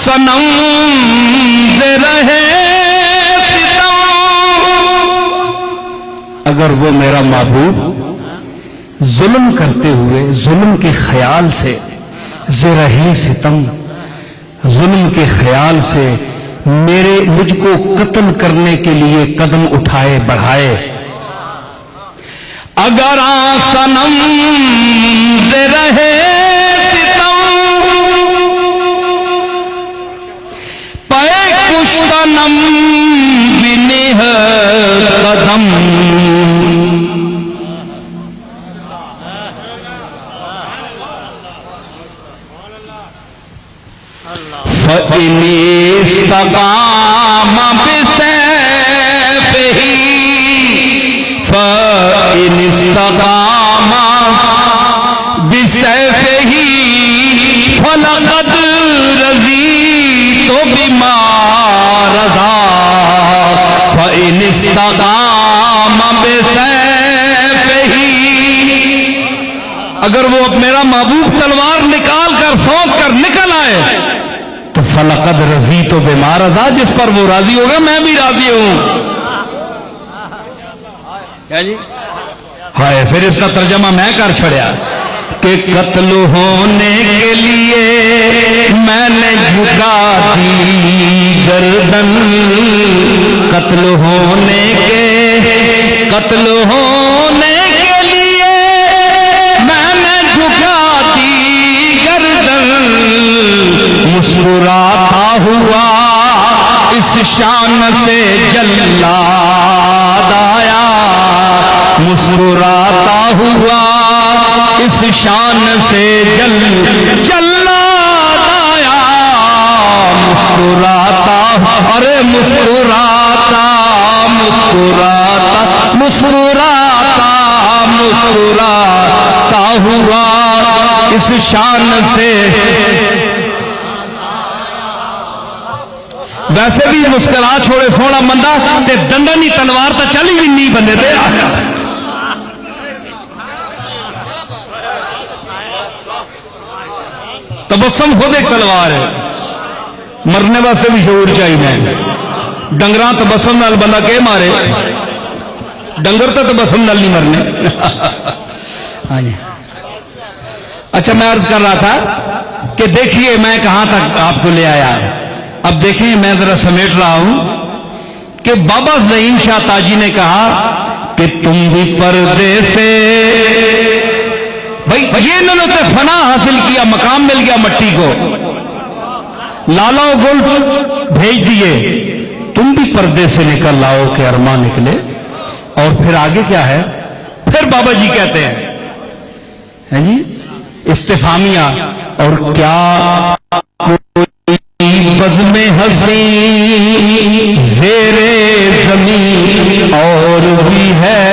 صنم دے رہے ستم، اگر وہ میرا محبوب ظلم کرتے ہوئے، ظلم کے خیال سے، زرہے ستم، ظلم کے خیال سے مجھ کو قتل کرنے کے لیے قدم اٹھائے بڑھائے، اگر صنم دے رہے ستم پے کشتنم بنہ قدم، فإن استقام بسيفه فإن استقام بسيفه فلقد رضيت بما رضى، فإن استقام بسيفه، اگر وہ میرا محبوب تلوار نکال کر سونپ کر نکل آئے تو فلقد رضیت بما رضا، جس پر وہ راضی ہوگا میں بھی راضی ہوں۔ کیا جی؟ ہائے، پھر اس کا ترجمہ میں کر چھڑیا کہ قتل ہونے کے لیے میں نے جھکا دی گردن، قتل ہونے کے لیے میں نے جھکا دی گردن، مسکراتا ہوا اس شان سے جلاد آیا مسکراتا ہوا اس شان سے جلاد آیا مسکراتا ارے مسکراتا مسکراتا مسکراتا مسکراتا ہوا اس شان سے ویسے بھی مسکرا چھوڑے سونا بندہ تے دندن ہی تلوار تو چلی بھی نہیں بندے تے تبسم خود ایک تلوار ہے مرنے واسطے بھی شعور چاہیے ڈنگراں تبسم نال بندہ کہ مارے ڈنگر تو تبسم نال نہیں مرنے ہاں جی اچھا میں عرض کر رہا تھا کہ دیکھیے میں کہاں تک آپ کو لے آیا اب دیکھیں میں ذرا سمیٹ رہا ہوں کہ بابا ظہیم شاہ تاجی نے کہا کہ تم بھی پردے سے بھائی یہ انہوں نے فنا حاصل کیا مقام مل گیا مٹی کو لالا گل بھیج دیے تم بھی پردے سے نکل لاؤ کہ ارماں نکلے اور پھر آگے کیا ہے پھر بابا جی کہتے ہیں جی استفہامیہ اور کیا بزم حسین زیر زمین اور بھی ہے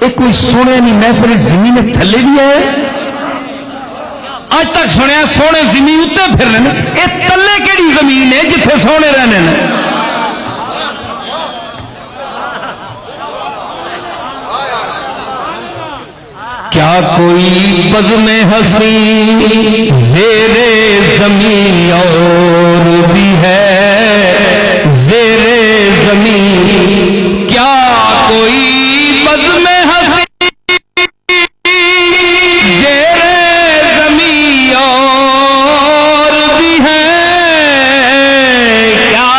ایک کوئی سونے نہیں محفل زمین تھلے بھی ہے اج تک سنیا سونے زمین اتنے پھر رہے ہیں یہ تلے کیڑی زمین ہے جتھے سونے رہنے ہیں کیا کوئی بزم حسین زیر زمین اور بھی ہے زیر زمین کیا کوئی بزم حسین زیر زمین اور بھی ہے کیا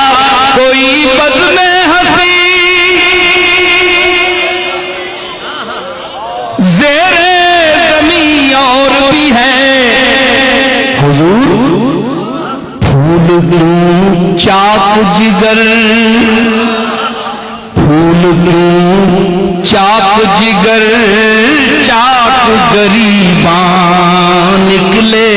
کوئی بزم حسین زیر اور بھی ہے حضور پھول کیوں چاک جگر پھول کیوں چاک جگر چاک غریباں نکلے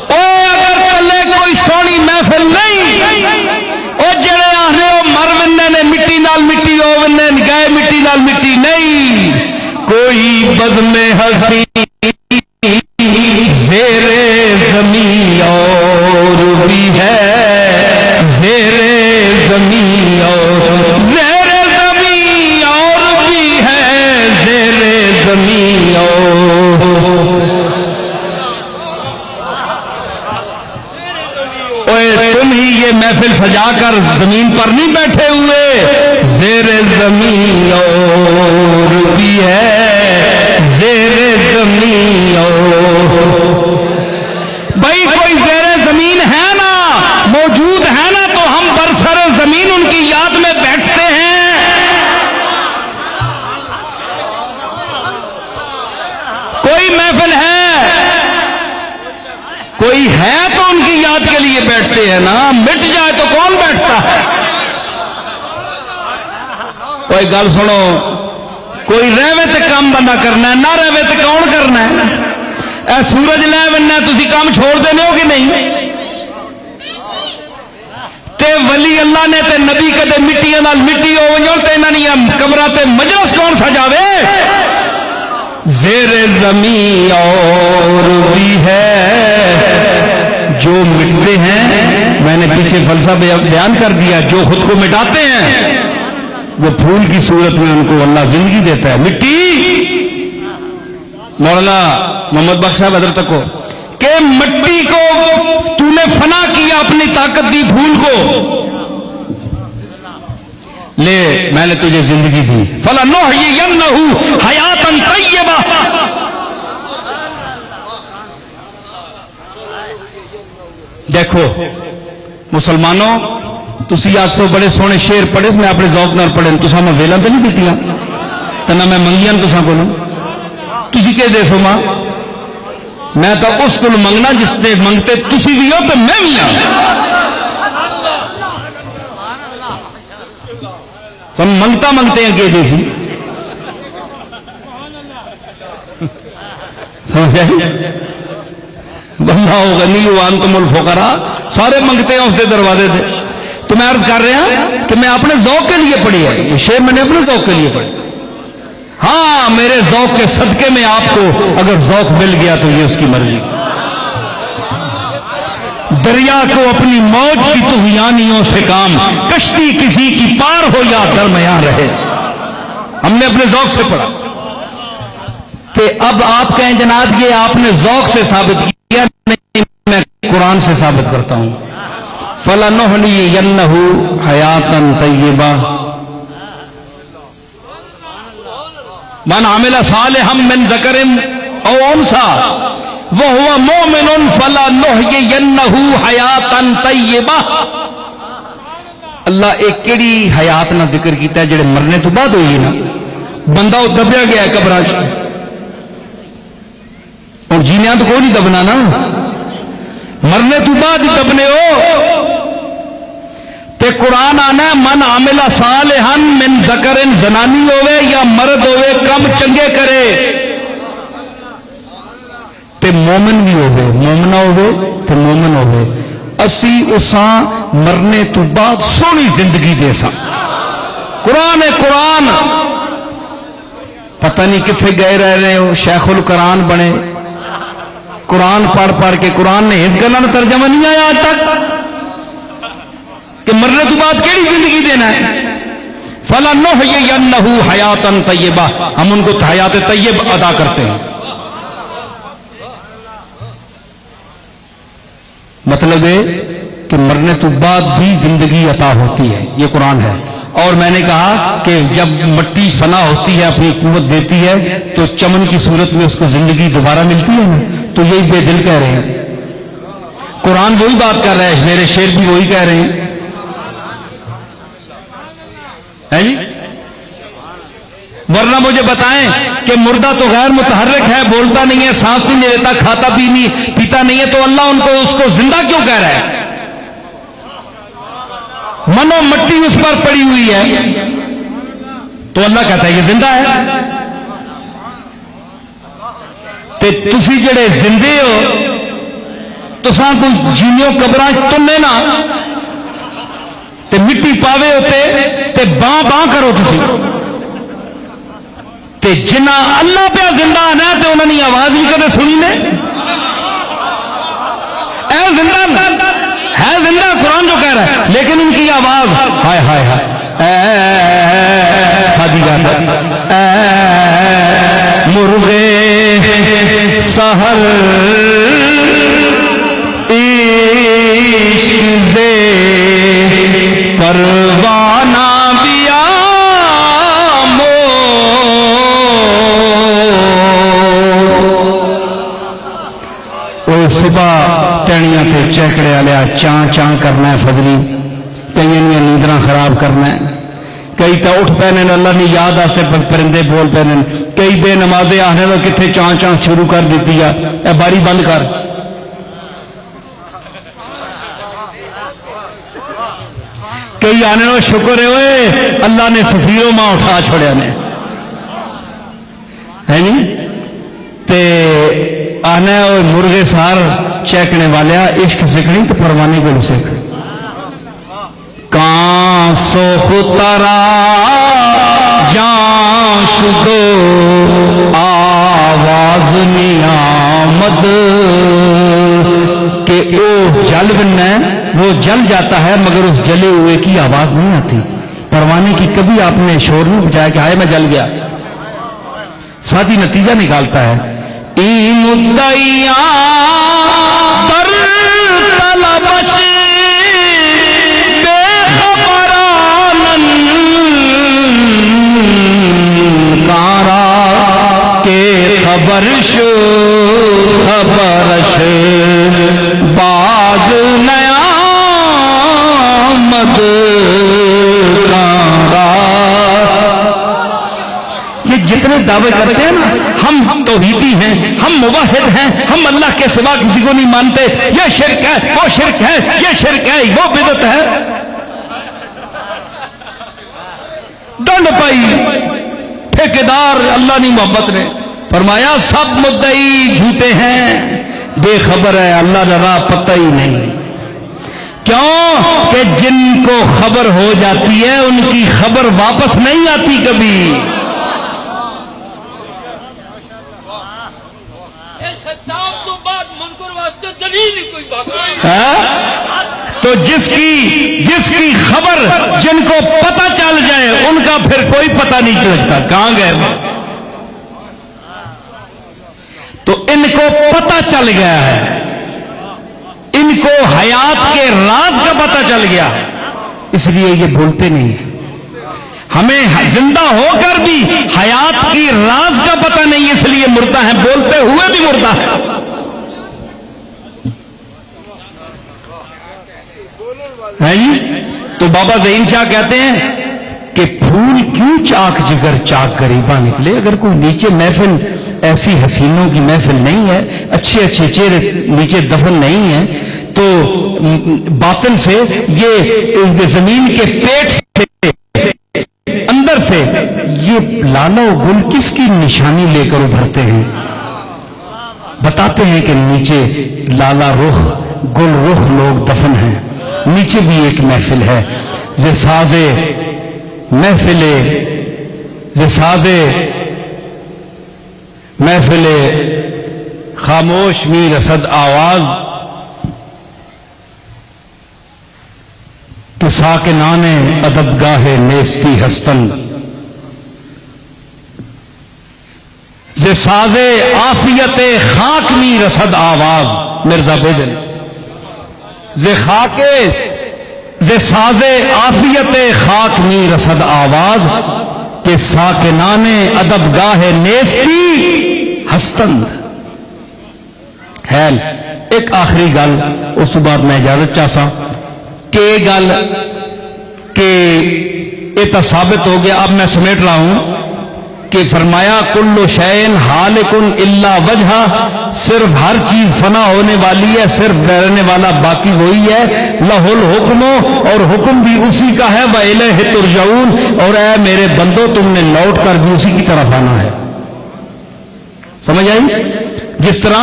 او اگر چلے کوئی سونی محفل نہیں او جڑے آخر وہ مر ونے نے مٹی نال مٹی ہو ونے گئے مٹی نال مٹی نہیں کوئی بزم حسین زیر زمین اور بھی ہے زیر زمین اور زیر زمین اور بھی ہے زیر زمین اور تم ہی یہ محفل سجا کر زمین پر نہیں بیٹھے ہوئے زیر زمین اور بھی ہے زیر زمین اور بھائی کوئی زیر زمین ہے نا موجود ہے نا تو ہم برسر زمین ان کی یاد میں بیٹھتے ہیں کوئی محفل ہے کوئی ہے تو ان کی یاد کے لیے بیٹھتے ہیں نا مٹ جائے تو کون بیٹھتا ہے کوئی گل سنو کوئی رہے تے کام بندہ کرنا ہے نہ رہے تے کون کرنا ہے اے سورج لے بننا تسی کام چھوڑ دینے ہو کہ نہیں تے ولی اللہ نے تے نبی کدے مٹیاں نال مٹی ہو ونجو تے انہاں نے کمرہ تے مجلس کون سجاوے زیر زمین اور بھی ہے جو مٹتے ہیں میں نے پیچھے فلسفہ بیان کر دیا جو خود کو مٹاتے ہیں وہ پھول کی صورت میں ان کو اللہ زندگی دیتا ہے مٹی مولانا محمد بخش صاحب حضرت کو کہ مٹی کو تو نے فنا کیا اپنی طاقت دی پھول کو لے میں نے تجھے زندگی دی فَلَنُحْيِيَنَّهُ حَيَاتًا طَيِّبَةً دیکھو مسلمانوں تسی آج سو بڑے سونے شیر پڑھے میں اپنے ذوق نال پڑھے تساں میں ویلاں تے نہیں دتیاں تے نہ میں منگیاں تساں کولوں تسی کہ دے سو ماں میں تو اس کو منگنا جس نے منگتے تسی بھی ہو تو میں بھی ہوں. تم منگتا منگتے ہیں کہ دیکھی واللہ غنی وانتم الفقراء، سارے منگتے ہیں اس کے دروازے سے. تو میں عرض کر رہا کہ میں اپنے ذوق کے لیے پڑھی ہے، یہ شعر میں نے اپنے ذوق کے لیے پڑھی. ہاں میرے ذوق کے صدقے میں آپ کو اگر ذوق مل گیا تو یہ اس کی مرضی. دریا کو اپنی موج کی طغیانیوں سے کام، کشتی کسی کی پار ہو یا درمیان رہے. ہم نے اپنے ذوق سے پڑھا. کہ اب آپ کہیں جناب یہ آپ نے ذوق سے ثابت کیا، نہیں میں قرآن سے ثابت کرتا ہوں. فَلَنُحْيِيَنَّهُ حَيَاةً طَيِّبَةً من عمل صالحا من ذکر او انثى وهو مؤمن فلنحيينه حیاة طیبہ. اللہ ایک کیڑی حیات نہ ذکر کیتا ہے جڑے مرنے تو بعد ہوئی نا. بندہ وہ دبیا گیا ہے قبراں وچ، اور جینے تو کوئی نہیں دبنا نا، مرنے تو بعد ہی دبنے ہو. تے قرآن آنا ہے من عامل صالحا من ذکر، زنانی ہوئے یا مرد ہوئے کم چنگے کرے تے مومن بھی ہوئے، مومنہ ہوئے تے مومن ہوئے. اسی اساں مرنے تو بعد سونی زندگی دے سا. قرآن ہے قرآن. پتہ نہیں کتنے گئے رہ رہے ہو، شیخ القرآن بنے، قرآن پڑھ پڑھ کے قرآن نے اس گلا میں ترجمہ نہیں آیا آج تک کہ مرنے تو بعد کیڑی زندگی دینا ہے. فَلَنُحْيِيَنَّهُ حَيَاةً طَيِّبَةً، ہم ان کو حیات طیب ادا کرتے ہیں. مطلب ہے کہ مرنے تو بعد بھی زندگی عطا ہوتی ہے، یہ قرآن ہے. اور میں نے کہا کہ جب مٹی فنا ہوتی ہے اپنی قوت دیتی ہے تو چمن کی صورت میں اس کو زندگی دوبارہ ملتی ہے نا. تو یہی بے دل کہہ رہے ہیں، قرآن وہی بات کر رہا ہے، میرے شعر بھی وہی کہہ رہے ہیں. جی ورنہ مجھے بتائیں کہ مردہ تو غیر متحرک ہے، بولتا نہیں ہے، سانس نہیں لیتا، کھاتا پیتا نہیں ہے، تو اللہ ان کو اس کو زندہ کیوں کہہ رہا ہے؟ منو مٹی اس پر پڑی ہوئی ہے تو اللہ کہتا ہے یہ زندہ ہے. تے تسی جڑے زندے ہو تساں کوئی جیو قبراں تنے نا تے مٹی پاوے ہوتے تے باں باں کرو تسی. تے جنہ اللہ پہ زندہ آنا تے انہوں نے آواز بھی کبھی سنی نے. اے زندہ ہے، زندہ قرآن جو کہہ رہا ہے، لیکن ان کی آواز ہائے ہائے ہائے خادی جاتا مرغے سحر عشق دے پروانہ بیا مو. صبح ٹہنیاں تے چیکڑے والیا چاں چاں کرنا ہے فضلی، کئی نیندراں خراب کرنا ہے، کئی تو اٹھ پے اللہ نے یاد آستے پرندے بول پے، کئی بے نمازے آنے تو کتنے چاں چاں شروع کر دیتی ہے، اے باری بند کر. کئی آنے تو شکر ہے ہوئے اللہ نے سفیروں ماں اٹھا چھوڑیا نے ہے نہیں. تے آنا ہے مرغے سار چیکنے والیا عشق سکھنی تو پروانے کو سکھ. کان سوخ ترا جان شدو آواز نیامد، کہ وہ جل بننا ہے، وہ جل جاتا ہے مگر اس جلے ہوئے کی آواز نہیں آتی. پروانے کی کبھی آپ نے شور نہیں بجایا کہ ہائے میں جل گیا. ساتھ ہی نتیجہ نکالتا ہے ای مدعیاں در طلبش بے خبرانن کارا کے خبرش باز نیامد کارا. یہ جتنے دعوے کرتے ہیں نا ہم توحیدی ہیں، ہم موحد ہیں، ہم اللہ کے سوا کسی کو نہیں مانتے، یہ شرک ہے، وہ شرک ہے، یہ شرک ہے، وہ بدعت ہے. ڈنڈ پائی ٹھیکیدار اللہ نے محبت نے فرمایا سب مدعی جھوٹے ہیں، بے خبر ہے اللہ ذرا پتہ ہی نہیں. کیوں کہ جن کو خبر ہو جاتی ہے ان کی خبر واپس نہیں آتی کبھی. تو بعد منکر واسطے دلیل ہی کوئی بات تو جس کی خبر جن کو پتہ چل جائے ان کا پھر کوئی پتہ نہیں چلتا کہاں گئے. تو ان کو پتہ چل گیا ہے، ان کو حیات کے راز کا پتہ چل گیا، اس لیے یہ بولتے نہیں ہیں. ہمیں زندہ ہو کر بھی حیات کی راز کا پتہ نہیں، اس لیے مردہ ہیں، بولتے ہوئے بھی مردہ ہیں. تو بابا ذہین شاہ کہتے ہیں کہ پھول کیوں چاک جگر چاک غریباں نکلے. اگر کوئی نیچے محفل ایسی حسینوں کی محفل نہیں ہے، اچھے اچھے چہرے نیچے دفن نہیں ہیں، تو باطن سے یہ زمین کے پیٹ سے اندر سے یہ لالا و گل کس کی نشانی لے کر ابھرتے ہیں. بتاتے ہیں کہ نیچے لالا رخ گل رخ لوگ دفن ہیں. نیچے بھی ایک محفل ہے، زے سازے محفل خاموش می رسد آواز کہ ساکنان ادبگاہ نیستی ہستن. زے سازے عافیت خاک می رسد آواز مرزا بیدن. زے سازے عافیت خاک می رسد آواز کہ ساکنان ادبگاہ نیستی ہستند. خیر ایک آخری گل اس بعد میں اجازت چاہتا کہ گل کہ یہ تو ثابت ہو گیا. اب میں سمیٹ رہا ہوں کہ فرمایا کل شیء ہالک الا وجہہ، صرف ہر چیز فنا ہونے والی ہے، صرف رہنے والا باقی وہی ہے. لہ الحکم، اور حکم بھی اسی کا ہے، وإلیہ ترجعون، اور اے میرے بندو تم نے لوٹ کر بھی اسی کی طرف آنا ہے. سمجھ آئی؟ جس طرح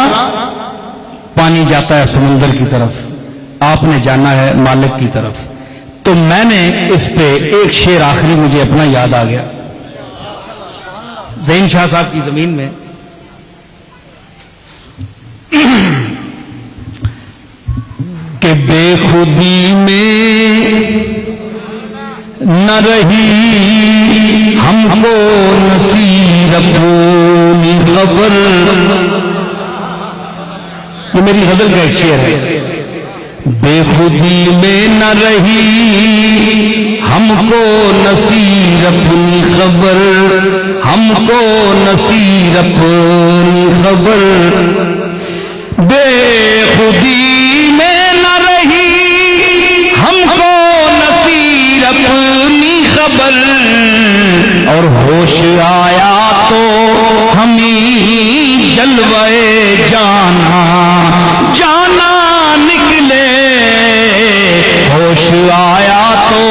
پانی جاتا ہے سمندر کی طرف، آپ نے جانا ہے مالک کی طرف. تو میں نے اس پہ ایک شعر آخری مجھے اپنا یاد آ گیا. ذہین شاہ صاحب کی زمین میں کہ بے خودی میں نہ رہی ہم کو نصیب اپنی خبر. یہ میری غزل کا ایک شعر ہے. بے خودی میں نہ رہی ہم کو نصیب اپنی خبر، ہم کو نصیب اپنی خبر. بے خودی میں نہ رہی ہم کو نصیب اپنی خبر، اور ہوش آیا تو ہمیں جلوے جانا نکلے. ہوش آیا تو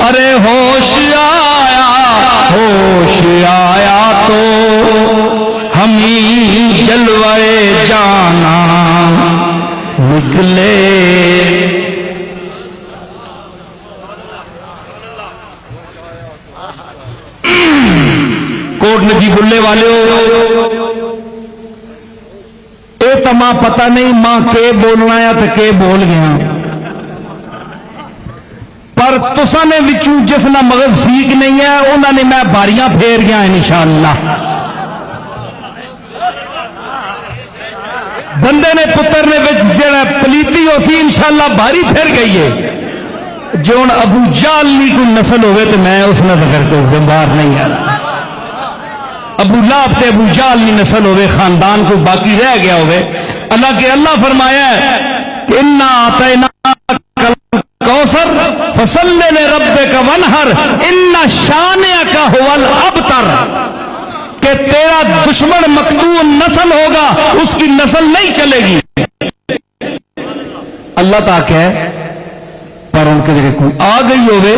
ارے ہوش آیا تو ہمیں جلوے جانا نکلے. کوٹ نجیب اللہ والے اے تو ماں پتہ نہیں ماں کے بولنا ہے تو کے بول گیا، پر تسا نے وچوں جس نہ مغز سیکھ نہیں ہے انہوں نے میں باریاں پھیر گیا انشاءاللہ. بندے نے پتر نے جڑا پلیتی ہو سی انشاءاللہ باری پھر گئی ہے. جو ہوں ابو جال نہیں کوئی نسل ہوئے تو میں اس نسل کر کے زمبار نہیں آ رہا. ابو لہب تے ابو جال نہیں نسل ہوئے، خاندان کو باقی رہ گیا ہوئے. اللہ کے اللہ فرمایا ہے کہ انا اعطیناک الکوثر فصلی لربک وانحر ان شانئک ھو الابتر. کہ تیرا دشمن مقتول نسل ہوگا، اس کی نسل نہیں چلے گی. اللہ تعالیٰ ہے پر ان کے ذریعے کوئی آ گئی ہوگے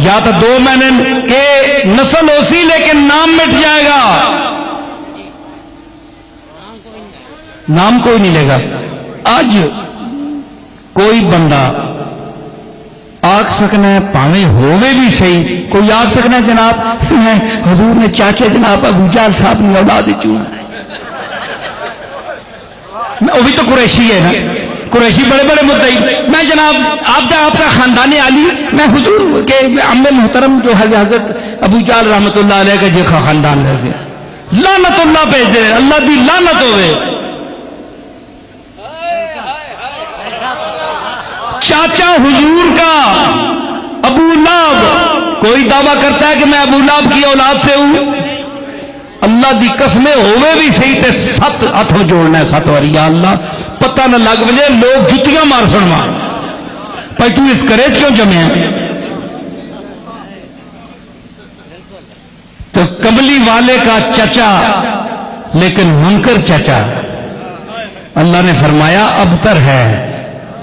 یا تو 2 مہینے کے نسل ہو سی لیکن نام مٹ جائے گا، نام کوئی نہیں لے گا. آج کوئی بندہ آگ سکنا ہے پاویں ہوئے بھی صحیح، کوئی آگ سکنا ہے جناب میں حضور نے چاچے جناب ابو جہل صاحب نے اولاد چون، وہ بھی تو قریشی ہے نا، قریشی بڑے بڑے مدعی. میں جناب آپ کا خاندان عالی، میں حضور کے عم محترم جو حضرت ابو جہل رحمت اللہ علیہ کا جیسا خاندان رہ گیا، لعنت اللہ بھیج دے، اللہ دی لعنت ہوئے. چاچا حضور کا ابو لہب کوئی دعویٰ کرتا ہے کہ میں ابو لہب کی اولاد سے ہوں، اللہ دی قسمیں ہوئے بھی صحیح تے 7 ہاتھ جوڑنا ہے 7 بار، یا اللہ پتہ نہ لگ بجے لوگ جتیاں مار سنوا بھائی تو اس کرے کیوں جمے ہیں. تو کملی والے کا چچا لیکن منکر چچا، اللہ نے فرمایا ابتر ہے،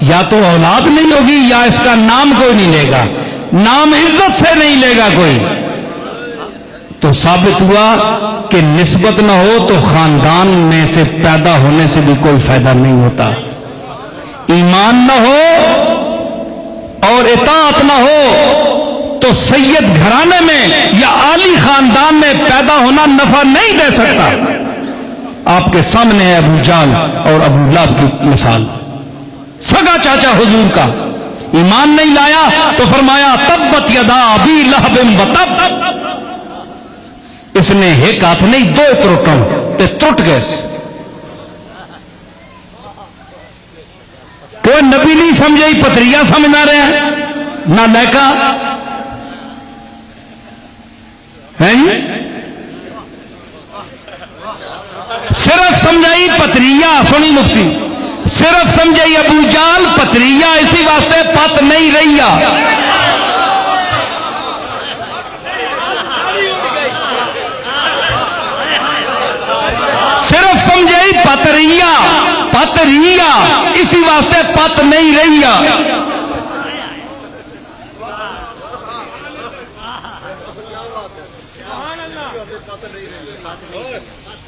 یا تو اولاد نہیں ہوگی یا اس کا نام کوئی نہیں لے گا، نام عزت سے نہیں لے گا کوئی. تو ثابت ہوا کہ نسبت نہ ہو تو خاندان میں سے پیدا ہونے سے بھی کوئی فائدہ نہیں ہوتا. ایمان نہ ہو اور اطاعت نہ ہو تو سید گھرانے میں یا عالی خاندان میں پیدا ہونا نفع نہیں دے سکتا. آپ کے سامنے ہے ابو جہل اور ابو لہب کی مثال، سگا چاچا حضور کا، ایمان نہیں لایا تو فرمایا تبت یدا ابی لہب وتب، اس نے ایک ہاتھ نہیں 2 ترٹوں تے ٹوٹ گئے. کوئی نبی نہیں سمجھے پتریا سمجھنا رہے نہ لیکا ہے، صرف سمجھائی پتریا. سنی مفتی صرف سمجھائی ابو جہل پتریا، اسی واسطے پت نہیں رہی. صرف سمجھائی پتریا پتریا، اسی واسطے پت نہیں رہی.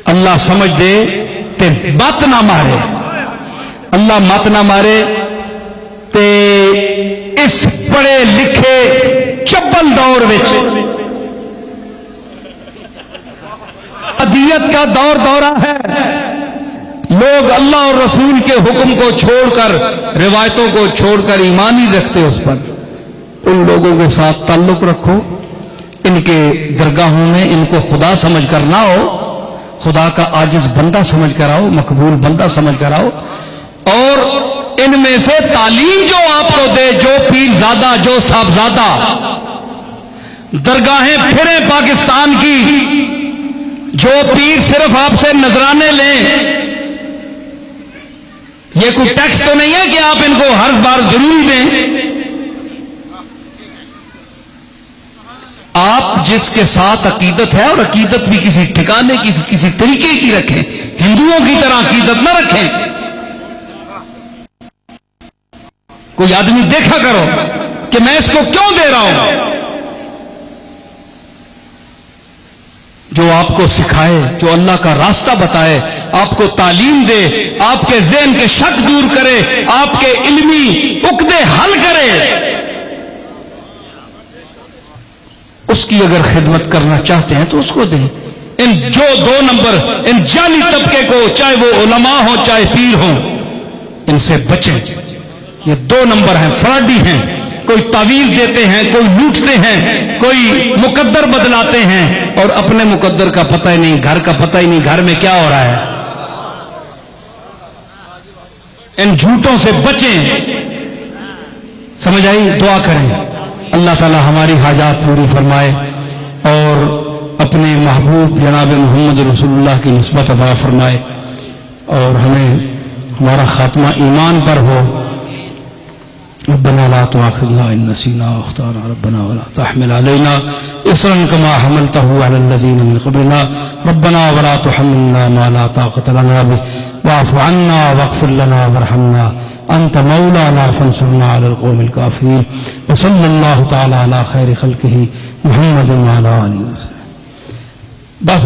اللہ سمجھ دے تے بت نہ مارے، اللہ مت نہ مارے تے اس پڑھے لکھے چپل دور وچ ادیت کا دورہ ہے. لوگ اللہ اور رسول کے حکم کو چھوڑ کر، روایتوں کو چھوڑ کر ایمان ہی رکھتے اس پر. ان لوگوں کے ساتھ تعلق رکھو، ان کے درگاہوں میں ان کو خدا سمجھ کر نہ ہو، خدا کا عاجز بندہ سمجھ کر آؤ، مقبول بندہ سمجھ کر آؤ. اور ان میں سے تعلیم جو آپ کو دے، جو پیرزادہ جو صاحبزادہ درگاہیں پھریں پاکستان کی، جو پیر صرف آپ سے نذرانے لیں، یہ کوئی ٹیکس تو نہیں ہے کہ آپ ان کو ہر بار ضروری دیں. آپ جس کے ساتھ عقیدت ہے، اور عقیدت بھی کسی ٹھکانے کسی طریقے کی رکھیں، ہندوؤں کی طرح عقیدت نہ رکھیں. کوئی آدمی دیکھا کرو کہ میں اس کو کیوں دے رہا ہوں. جو آپ کو سکھائے، جو اللہ کا راستہ بتائے، آپ کو تعلیم دے، آپ کے ذہن کے شک دور کرے، آپ کے علمی عقدے حل کرے، اس کی اگر خدمت کرنا چاہتے ہیں تو اس کو دیں. ان جو 2 نمبر ان جعلی طبقے کو، چاہے وہ علماء ہوں چاہے پیر ہوں، ان سے بچیں. یہ 2 نمبر ہیں، فراڈی ہیں. کوئی تعویذ دیتے ہیں، کوئی لوٹتے ہیں، کوئی مقدر بدلاتے ہیں اور اپنے مقدر کا پتہ ہی نہیں، گھر کا پتہ ہی نہیں، گھر میں کیا ہو رہا ہے. ان جھوٹوں سے بچیں. سمجھ آئی؟ دعا کریں اللہ تعالی ہماری حاجات پوری فرمائے اور اپنے محبوب جناب محمد رسول اللہ کی نسبت عطا فرمائے، اور ہمیں ہمارا خاتمہ ایمان پر ہو. ربنا لا تؤاخذنا إن نسينا واخطأنا ربنا ولا تحمل علينا إصرا كما حملته على الذين من قبلنا ربنا ولا تحملنا ما لا طاقة لنا به واعف عنا واغفر لنا وارحمنا أنت مولانا فانصرنا على القوم الكافرين وصلى الله تعالى على خير خلقه محمد وعلى آله وسلم. بس